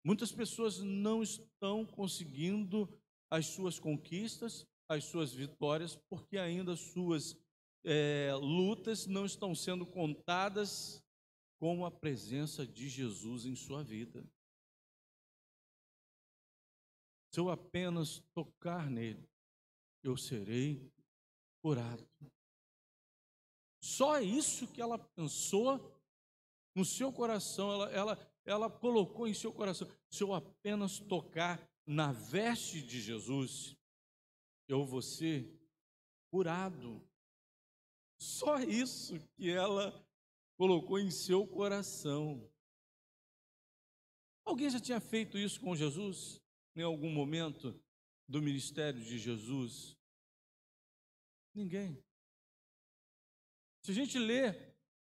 Muitas pessoas não estão conseguindo as suas conquistas, as suas vitórias, porque ainda as suas lutas não estão sendo contadas com a presença de Jesus em sua vida. Se eu apenas tocar nele, eu serei curado. Só isso que ela pensou no seu coração, ela colocou em seu coração: se eu apenas tocar na veste de Jesus, eu vou ser curado. Só isso que ela colocou em seu coração. Alguém já tinha feito isso com Jesus? Em algum momento do ministério de Jesus? Ninguém. Se a gente lê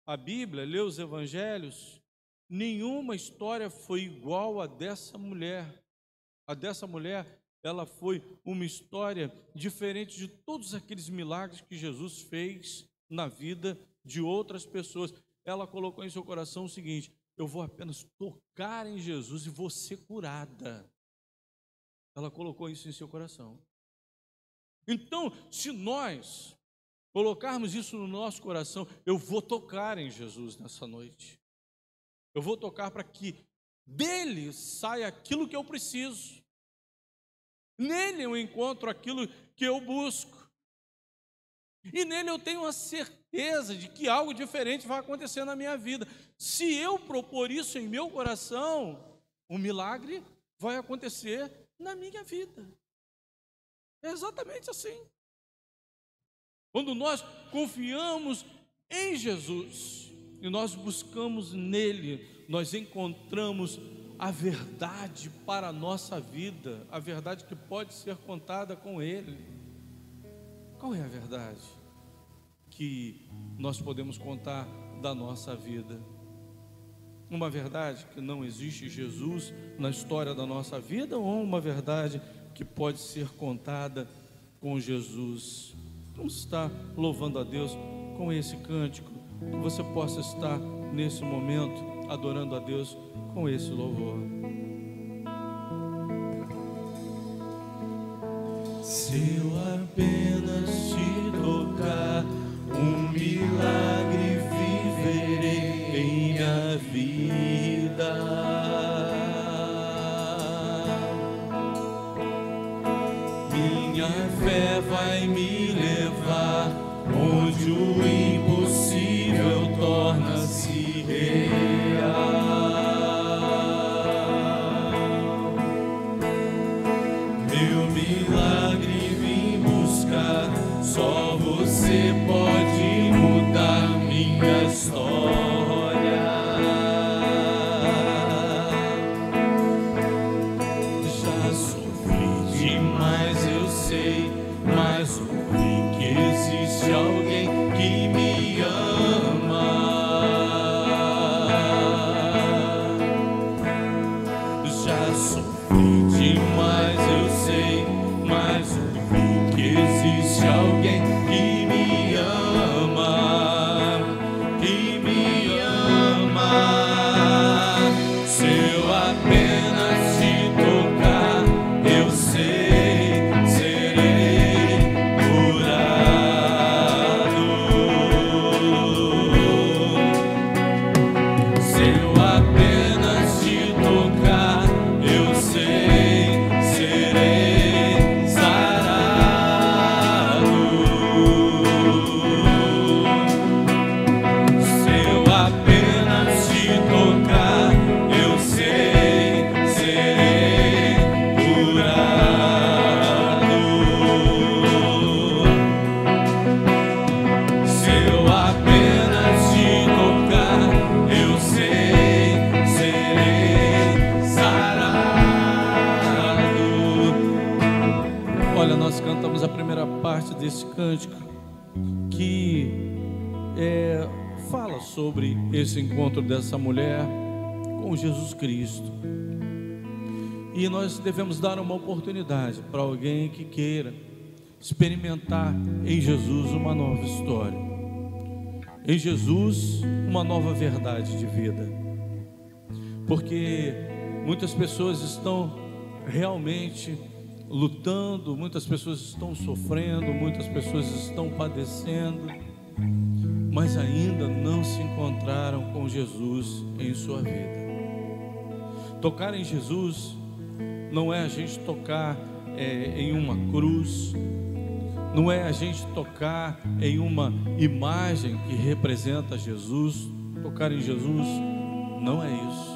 a Bíblia, lê os evangelhos, nenhuma história foi igual a dessa mulher. A dessa mulher, ela foi uma história diferente de todos aqueles milagres que Jesus fez na vida de outras pessoas. Ela colocou em seu coração o seguinte: eu vou apenas tocar em Jesus e vou ser curada. Ela colocou isso em seu coração. Então, se nós colocarmos isso no nosso coração, eu vou tocar em Jesus nessa noite. Eu vou tocar para que dele saia aquilo que eu preciso. Nele eu encontro aquilo que eu busco. E nele eu tenho a certeza de que algo diferente vai acontecer na minha vida. Se eu propor isso em meu coração, um milagre vai acontecer na minha vida. É exatamente assim. Quando nós confiamos em Jesus e nós buscamos nele, nós encontramos a verdade para a nossa vida, a verdade que pode ser contada com ele. Qual é a verdade que nós podemos contar da nossa vida? Uma verdade que não existe Jesus na história da nossa vida, ou uma verdade que pode ser contada com Jesus? Vamos estar louvando a Deus com esse cântico, que você possa estar nesse momento adorando a Deus com esse louvor. Se eu apenas te tocar, um milagre viverei em minha vida. Minha fé vai me levar onde o impossível torna-se real. Meu milagre vim buscar, só você pode mudar minha história. Já sofri demais, eu sei, mas ouvi que existe alguém que me ama. Já sofri demais, eu sei, mas ouvi que existe alguém que me ama, que me ama. Se eu apenas te tocar, eu sei, serei curado. Se eu apenas te tocar, eu sei, serei sarado. Se eu apenas te tocar, eu sei, serei curado. Se eu apenas te tocar, eu sei, serei sarado. Olha, nós cantamos a primeira parte desse cântico que fala sobre esse encontro dessa mulher com Jesus Cristo. E nós devemos dar uma oportunidade para alguém que queira experimentar em Jesus uma nova história, em Jesus uma nova verdade de vida, porque muitas pessoas estão realmente lutando, muitas pessoas estão sofrendo, muitas pessoas estão padecendo, mas ainda não se encontraram com Jesus em sua vida. Tocar em Jesus não é a gente tocar em uma cruz, não é a gente tocar em uma imagem que representa Jesus. Tocar em Jesus não é isso.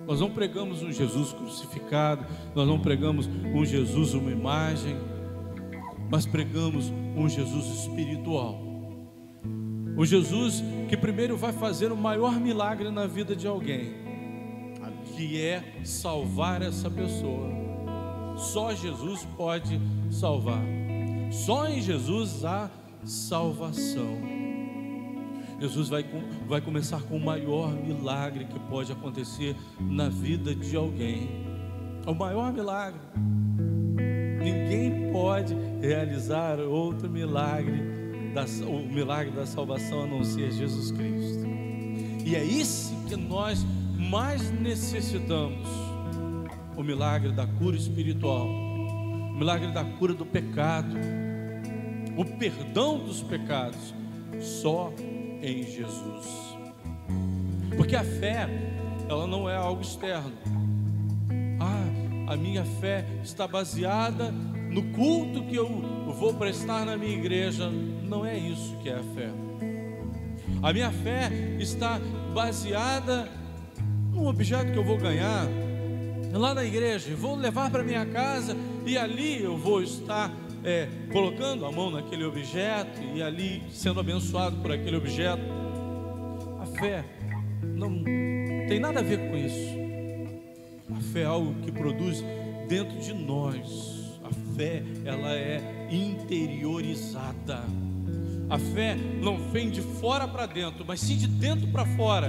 Nós não pregamos um Jesus crucificado, nós não pregamos um Jesus, uma imagem, mas pregamos um Jesus espiritual. O Jesus que primeiro vai fazer o maior milagre na vida de alguém, que é salvar essa pessoa. Só Jesus pode salvar. Só em Jesus há salvação. Jesus vai começar com o maior milagre que pode acontecer na vida de alguém. O maior milagre. Ninguém pode realizar outro milagre, o milagre da salvação, a não ser Jesus Cristo. E é isso que nós mais necessitamos: o milagre da cura espiritual, o milagre da cura do pecado, o perdão dos pecados, só em Jesus. Porque a fé, ela não é algo externo. A minha fé está baseada no culto que eu vou prestar na minha igreja. Não é isso que é a fé. A minha fé está baseada num objeto que eu vou ganhar lá na igreja, vou levar para minha casa, e ali eu vou estar colocando a mão naquele objeto e ali sendo abençoado por aquele objeto. A fé não tem nada a ver com isso. A fé é algo que produz dentro de nós. A fé, ela é interiorizada. A fé não vem de fora para dentro, mas sim de dentro para fora.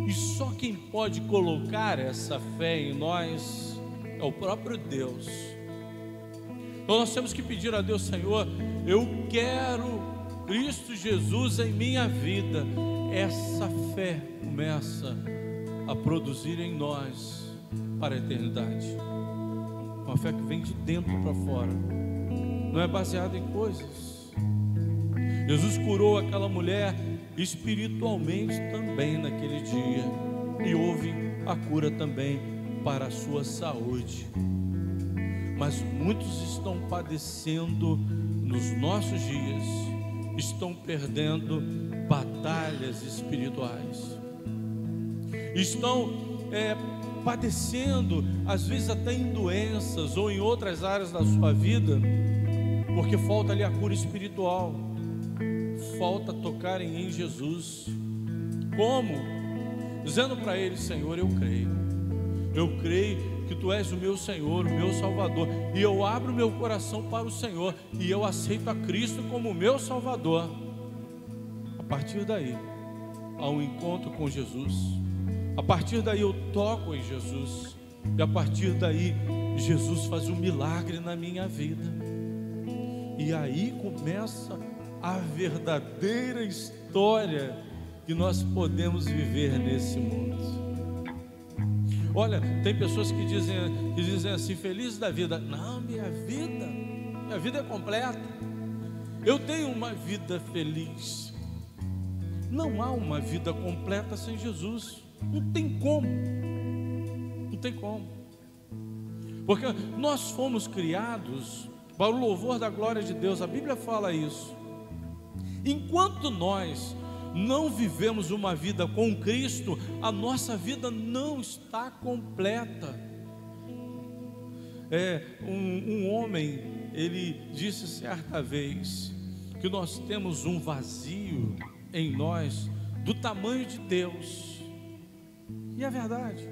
E só quem pode colocar essa fé em nós é o próprio Deus. Então nós temos que pedir a Deus: Senhor, eu quero Cristo Jesus em minha vida. Essa fé começa a produzir em nós para a eternidade. Uma fé que vem de dentro para fora, não é baseada em coisas. Jesus curou aquela mulher espiritualmente também naquele dia, e houve a cura também para a sua saúde. Mas muitos estão padecendo nos nossos dias, estão perdendo batalhas espirituais, estão padecendo, às vezes até em doenças ou em outras áreas da sua vida, porque falta ali a cura espiritual, falta tocarem em Jesus. Como? Dizendo para ele: Senhor, eu creio que Tu és o meu Senhor, o meu Salvador, e eu abro meu coração para o Senhor, e eu aceito a Cristo como meu Salvador. A partir daí há um encontro com Jesus. A partir daí eu toco em Jesus, e a partir daí Jesus faz um milagre na minha vida. E aí começa a verdadeira história que nós podemos viver nesse mundo. Olha, tem pessoas que dizem assim: feliz da vida. Não, minha vida é completa. Eu tenho uma vida feliz. Não há uma vida completa sem Jesus. Não tem como. Não tem como. Porque nós fomos criados para o louvor da glória de Deus. A Bíblia fala isso. Enquanto nós não vivemos uma vida com Cristo, a nossa vida não está completa. Um homem, ele disse certa vez que nós temos um vazio em nós do tamanho de Deus. E é verdade.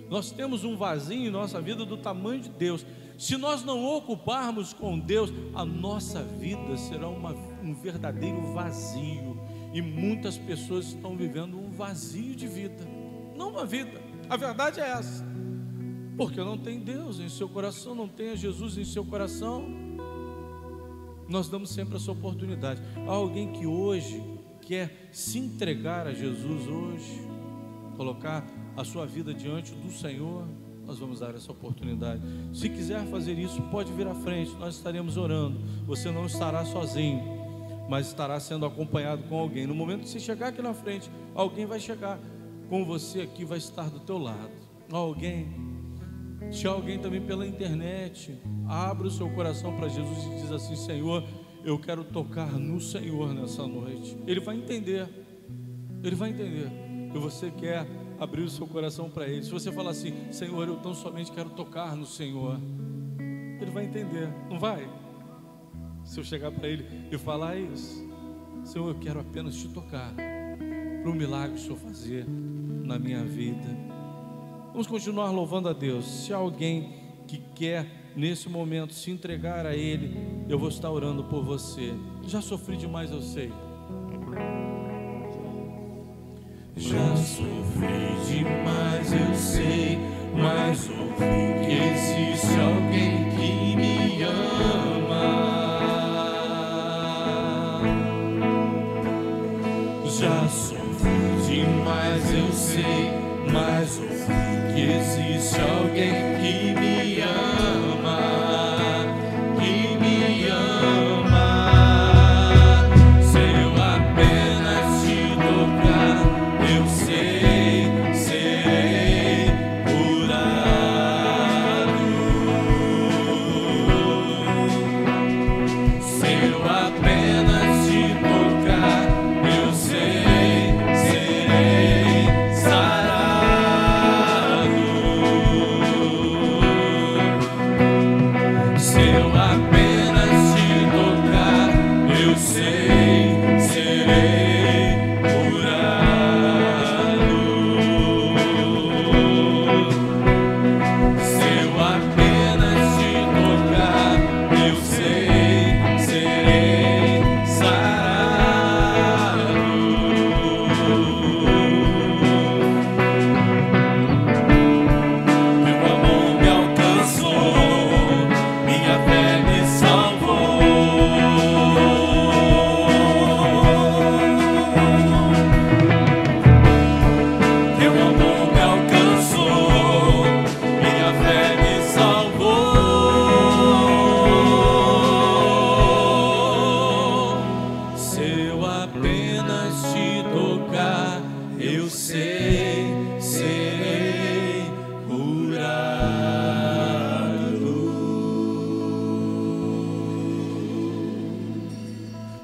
Nós temos um vazio em nossa vida do tamanho de Deus. Se nós não ocuparmos com Deus, a nossa vida será um verdadeiro vazio. E muitas pessoas estão vivendo um vazio de vida. Não uma vida. A verdade é essa. porque não tem Deus em seu coração, não tem Jesus em seu coração. Nós damos sempre essa oportunidade. Há alguém que hoje quer se entregar a Jesus hoje, colocar a sua vida diante do Senhor, nós vamos dar essa oportunidade. Se quiser fazer isso, pode vir à frente, nós estaremos orando. Você não estará sozinho, mas estará sendo acompanhado com alguém. No momento que você chegar aqui na frente, alguém vai chegar com você aqui, vai estar do teu lado. Se alguém também pela internet, abre o seu coração para Jesus e diz assim: Senhor, eu quero tocar no Senhor nessa noite. Ele vai entender, que você quer abrir o seu coração para Ele. Se você falar assim: Senhor, eu tão somente quero tocar no Senhor, Ele vai entender, não vai? Se eu chegar para Ele e falar isso: Senhor, eu quero apenas te tocar, para um milagre que o Senhor fazer na minha vida. Vamos continuar louvando a Deus. Se há alguém que quer nesse momento se entregar a Ele, eu vou estar orando por você. Já sofri demais, eu sei. Já sofri demais, eu sei, mas ouvi que existe alguém que me ama. Já sofri demais, eu sei, mas ouvi que existe alguém que me ama, que me ama. Se eu apenas te tocar, eu sei, serei curado. Se eu apenas te tocar, eu sei, serei sarado. Se eu apenas te tocar, eu sei, serei curado. Se eu apenas te tocar, eu sei, serei sarado. Teu amor me alcançou, minha fé me salvou. Teu amor me alcançou, minha fé me salvou. Se eu apenas te tocar, eu sei, serei curado.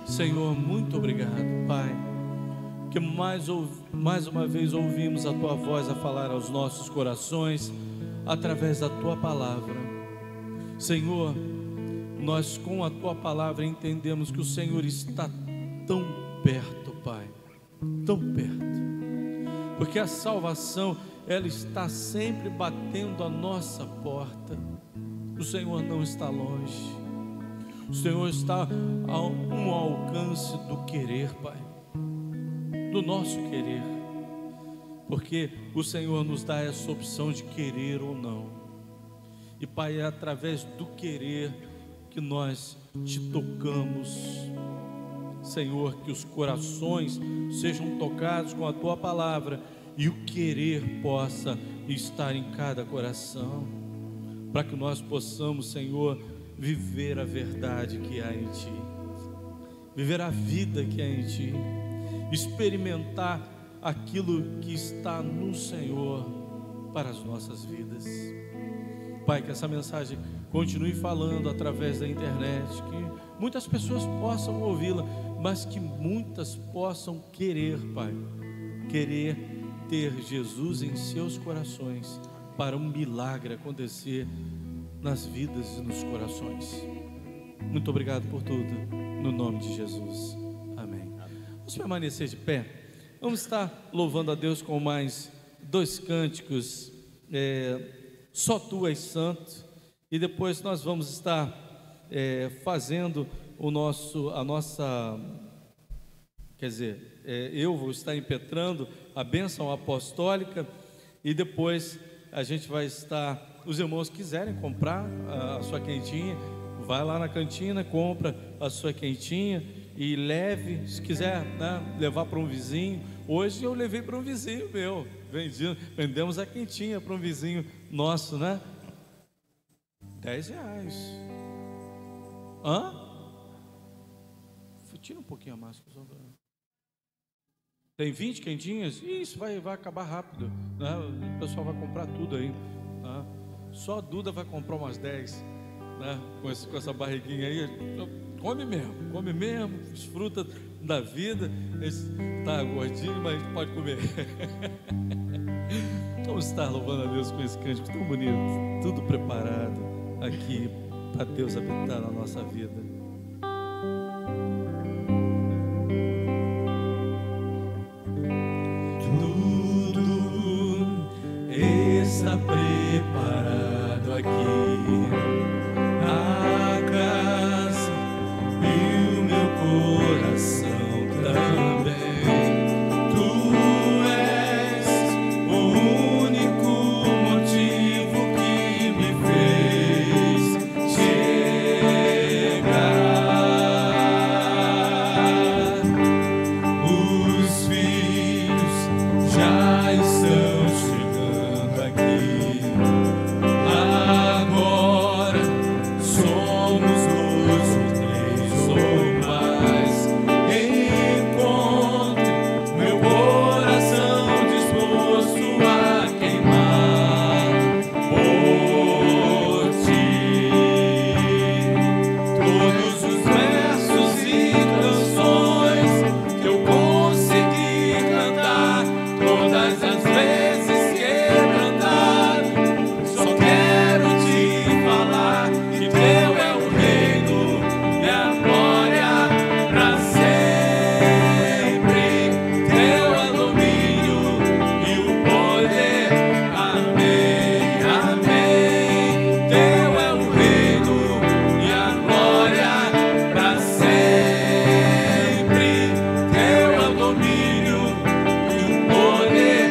Senhor, muito obrigado, Pai, que mais uma vez ouvimos a Tua voz a falar aos nossos corações, através da Tua palavra. Senhor, nós com a Tua palavra entendemos que o Senhor está tão perto, Pai, tão perto, porque a salvação, ela está sempre batendo a nossa porta. O Senhor não está longe, o Senhor está a um alcance do querer, Pai, do nosso querer, porque o Senhor nos dá essa opção de querer ou não. E Pai, é através do querer que nós te tocamos. Senhor, que os corações sejam tocados com a Tua palavra e o querer possa estar em cada coração, para que nós possamos, Senhor, viver a verdade que há em Ti, viver a vida que há em Ti, experimentar aquilo que está no Senhor para as nossas vidas. Pai, que essa mensagem continue falando através da internet, que muitas pessoas possam ouvi-la, mas que muitas possam querer, Pai, querer ter Jesus em seus corações, para um milagre acontecer nas vidas e nos corações. Muito obrigado por tudo, no nome de Jesus, amém. Vamos permanecer de pé, vamos estar louvando a Deus com mais 2 cânticos, Só Tu és Santo, e depois nós vamos estar fazendo eu vou estar impetrando a bênção apostólica, e depois a gente vai estar os irmãos quiserem comprar a sua quentinha, vai lá na cantina, compra a sua quentinha e leve, se quiser, né, levar para um vizinho. Hoje eu levei para um vizinho meu, vendemos a quentinha para um vizinho nosso, né? R$10. Hã? Tira um pouquinho a máscara. Tem 20 quentinhas? Isso vai acabar rápido, né? O pessoal vai comprar tudo aí, né? Só a Duda vai comprar umas 10, né? Com essa barriguinha aí. Come mesmo, desfruta da vida. Está gordinho, mas pode comer. Vamos estar louvando a Deus com esse cântico tão bonito, tudo preparado aqui para Deus habitar na nossa vida. Tudo está preparado aqui, a casa e o meu coração também. Tu és o único motivo que me fez chegar. Os filhos já estão chegando aqui. Agora somos 2 ou 3 ou mais. Encontre meu coração disposto a queimar por ti. Todos os versos e canções que eu consegui cantar, todas as vezes quebrantado, só quero te falar que teu é o reino e a glória pra sempre. Teu é o domínio e o poder. Amém, amém. Teu é o reino e a glória pra sempre. Teu é o domínio e o poder.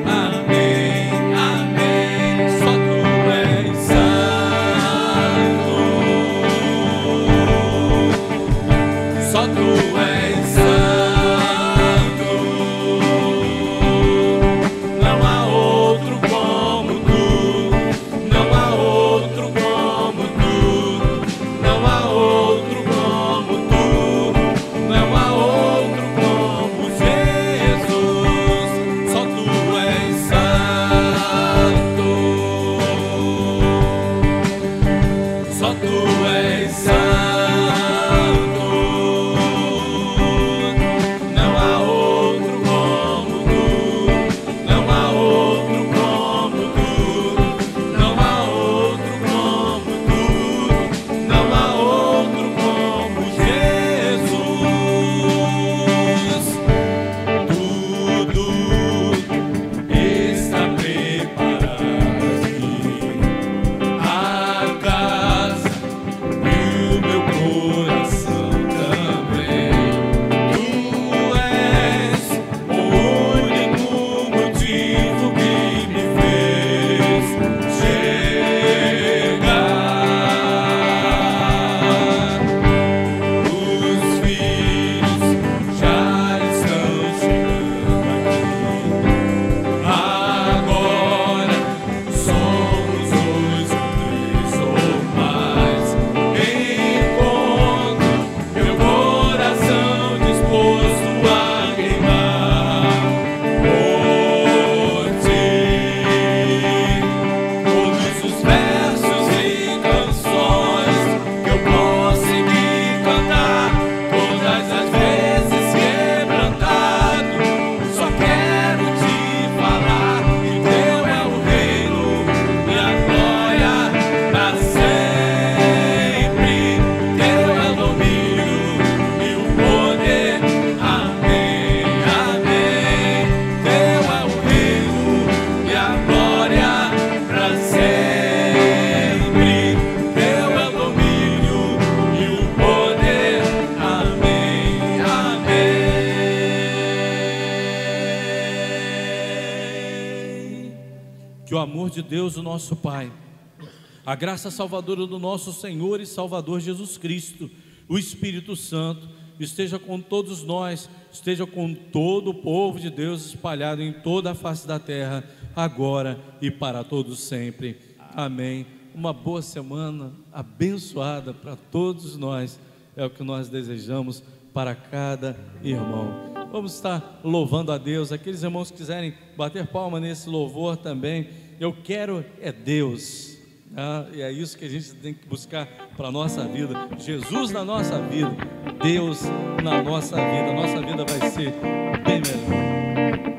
Amém, amém. Só tu és santo. Só tu és santo. Não há outro como tu. Não há outro como tu. Não há outro como tu. Não há outro como Jesus. Só tu és santo. Só tu és santo. Não há outro como tu. Não há outro como tu. Não há outro como tu. Não há outro como Jesus. Tudo está preparado aqui, a casa e o meu coração também. Tu és o único motivo que me fez chegar. Os filhos já estão chegando aqui. Agora somos 2 ou 3 ou mais. Encontro meu coração disposto a queimar por ti. Todos os versos e canções que eu consegui cantar, todas as vezes quebrantado, só quero te falar que teu é o reino e a glória pra sempre. Teu é o domínio e o poder. Amém, amém. Teu é o reino e a glória pra sempre. Teu é o domínio e o poder. Amém, amém. Que o amor de Deus, o nosso Pai, a graça salvadora do nosso Senhor e Salvador Jesus Cristo, o Espírito Santo, esteja com todos nós, esteja com todo o povo de Deus espalhado em toda a face da terra, agora e para todos sempre. Amém. Uma boa semana abençoada para todos nós, é o que nós desejamos para cada irmão. Vamos estar louvando a Deus. Aqueles irmãos que quiserem bater palma nesse louvor também, eu quero é Deus. E é isso que a gente tem que buscar para a nossa vida. Jesus na nossa vida, Deus na nossa vida. Nossa vida vai ser bem melhor.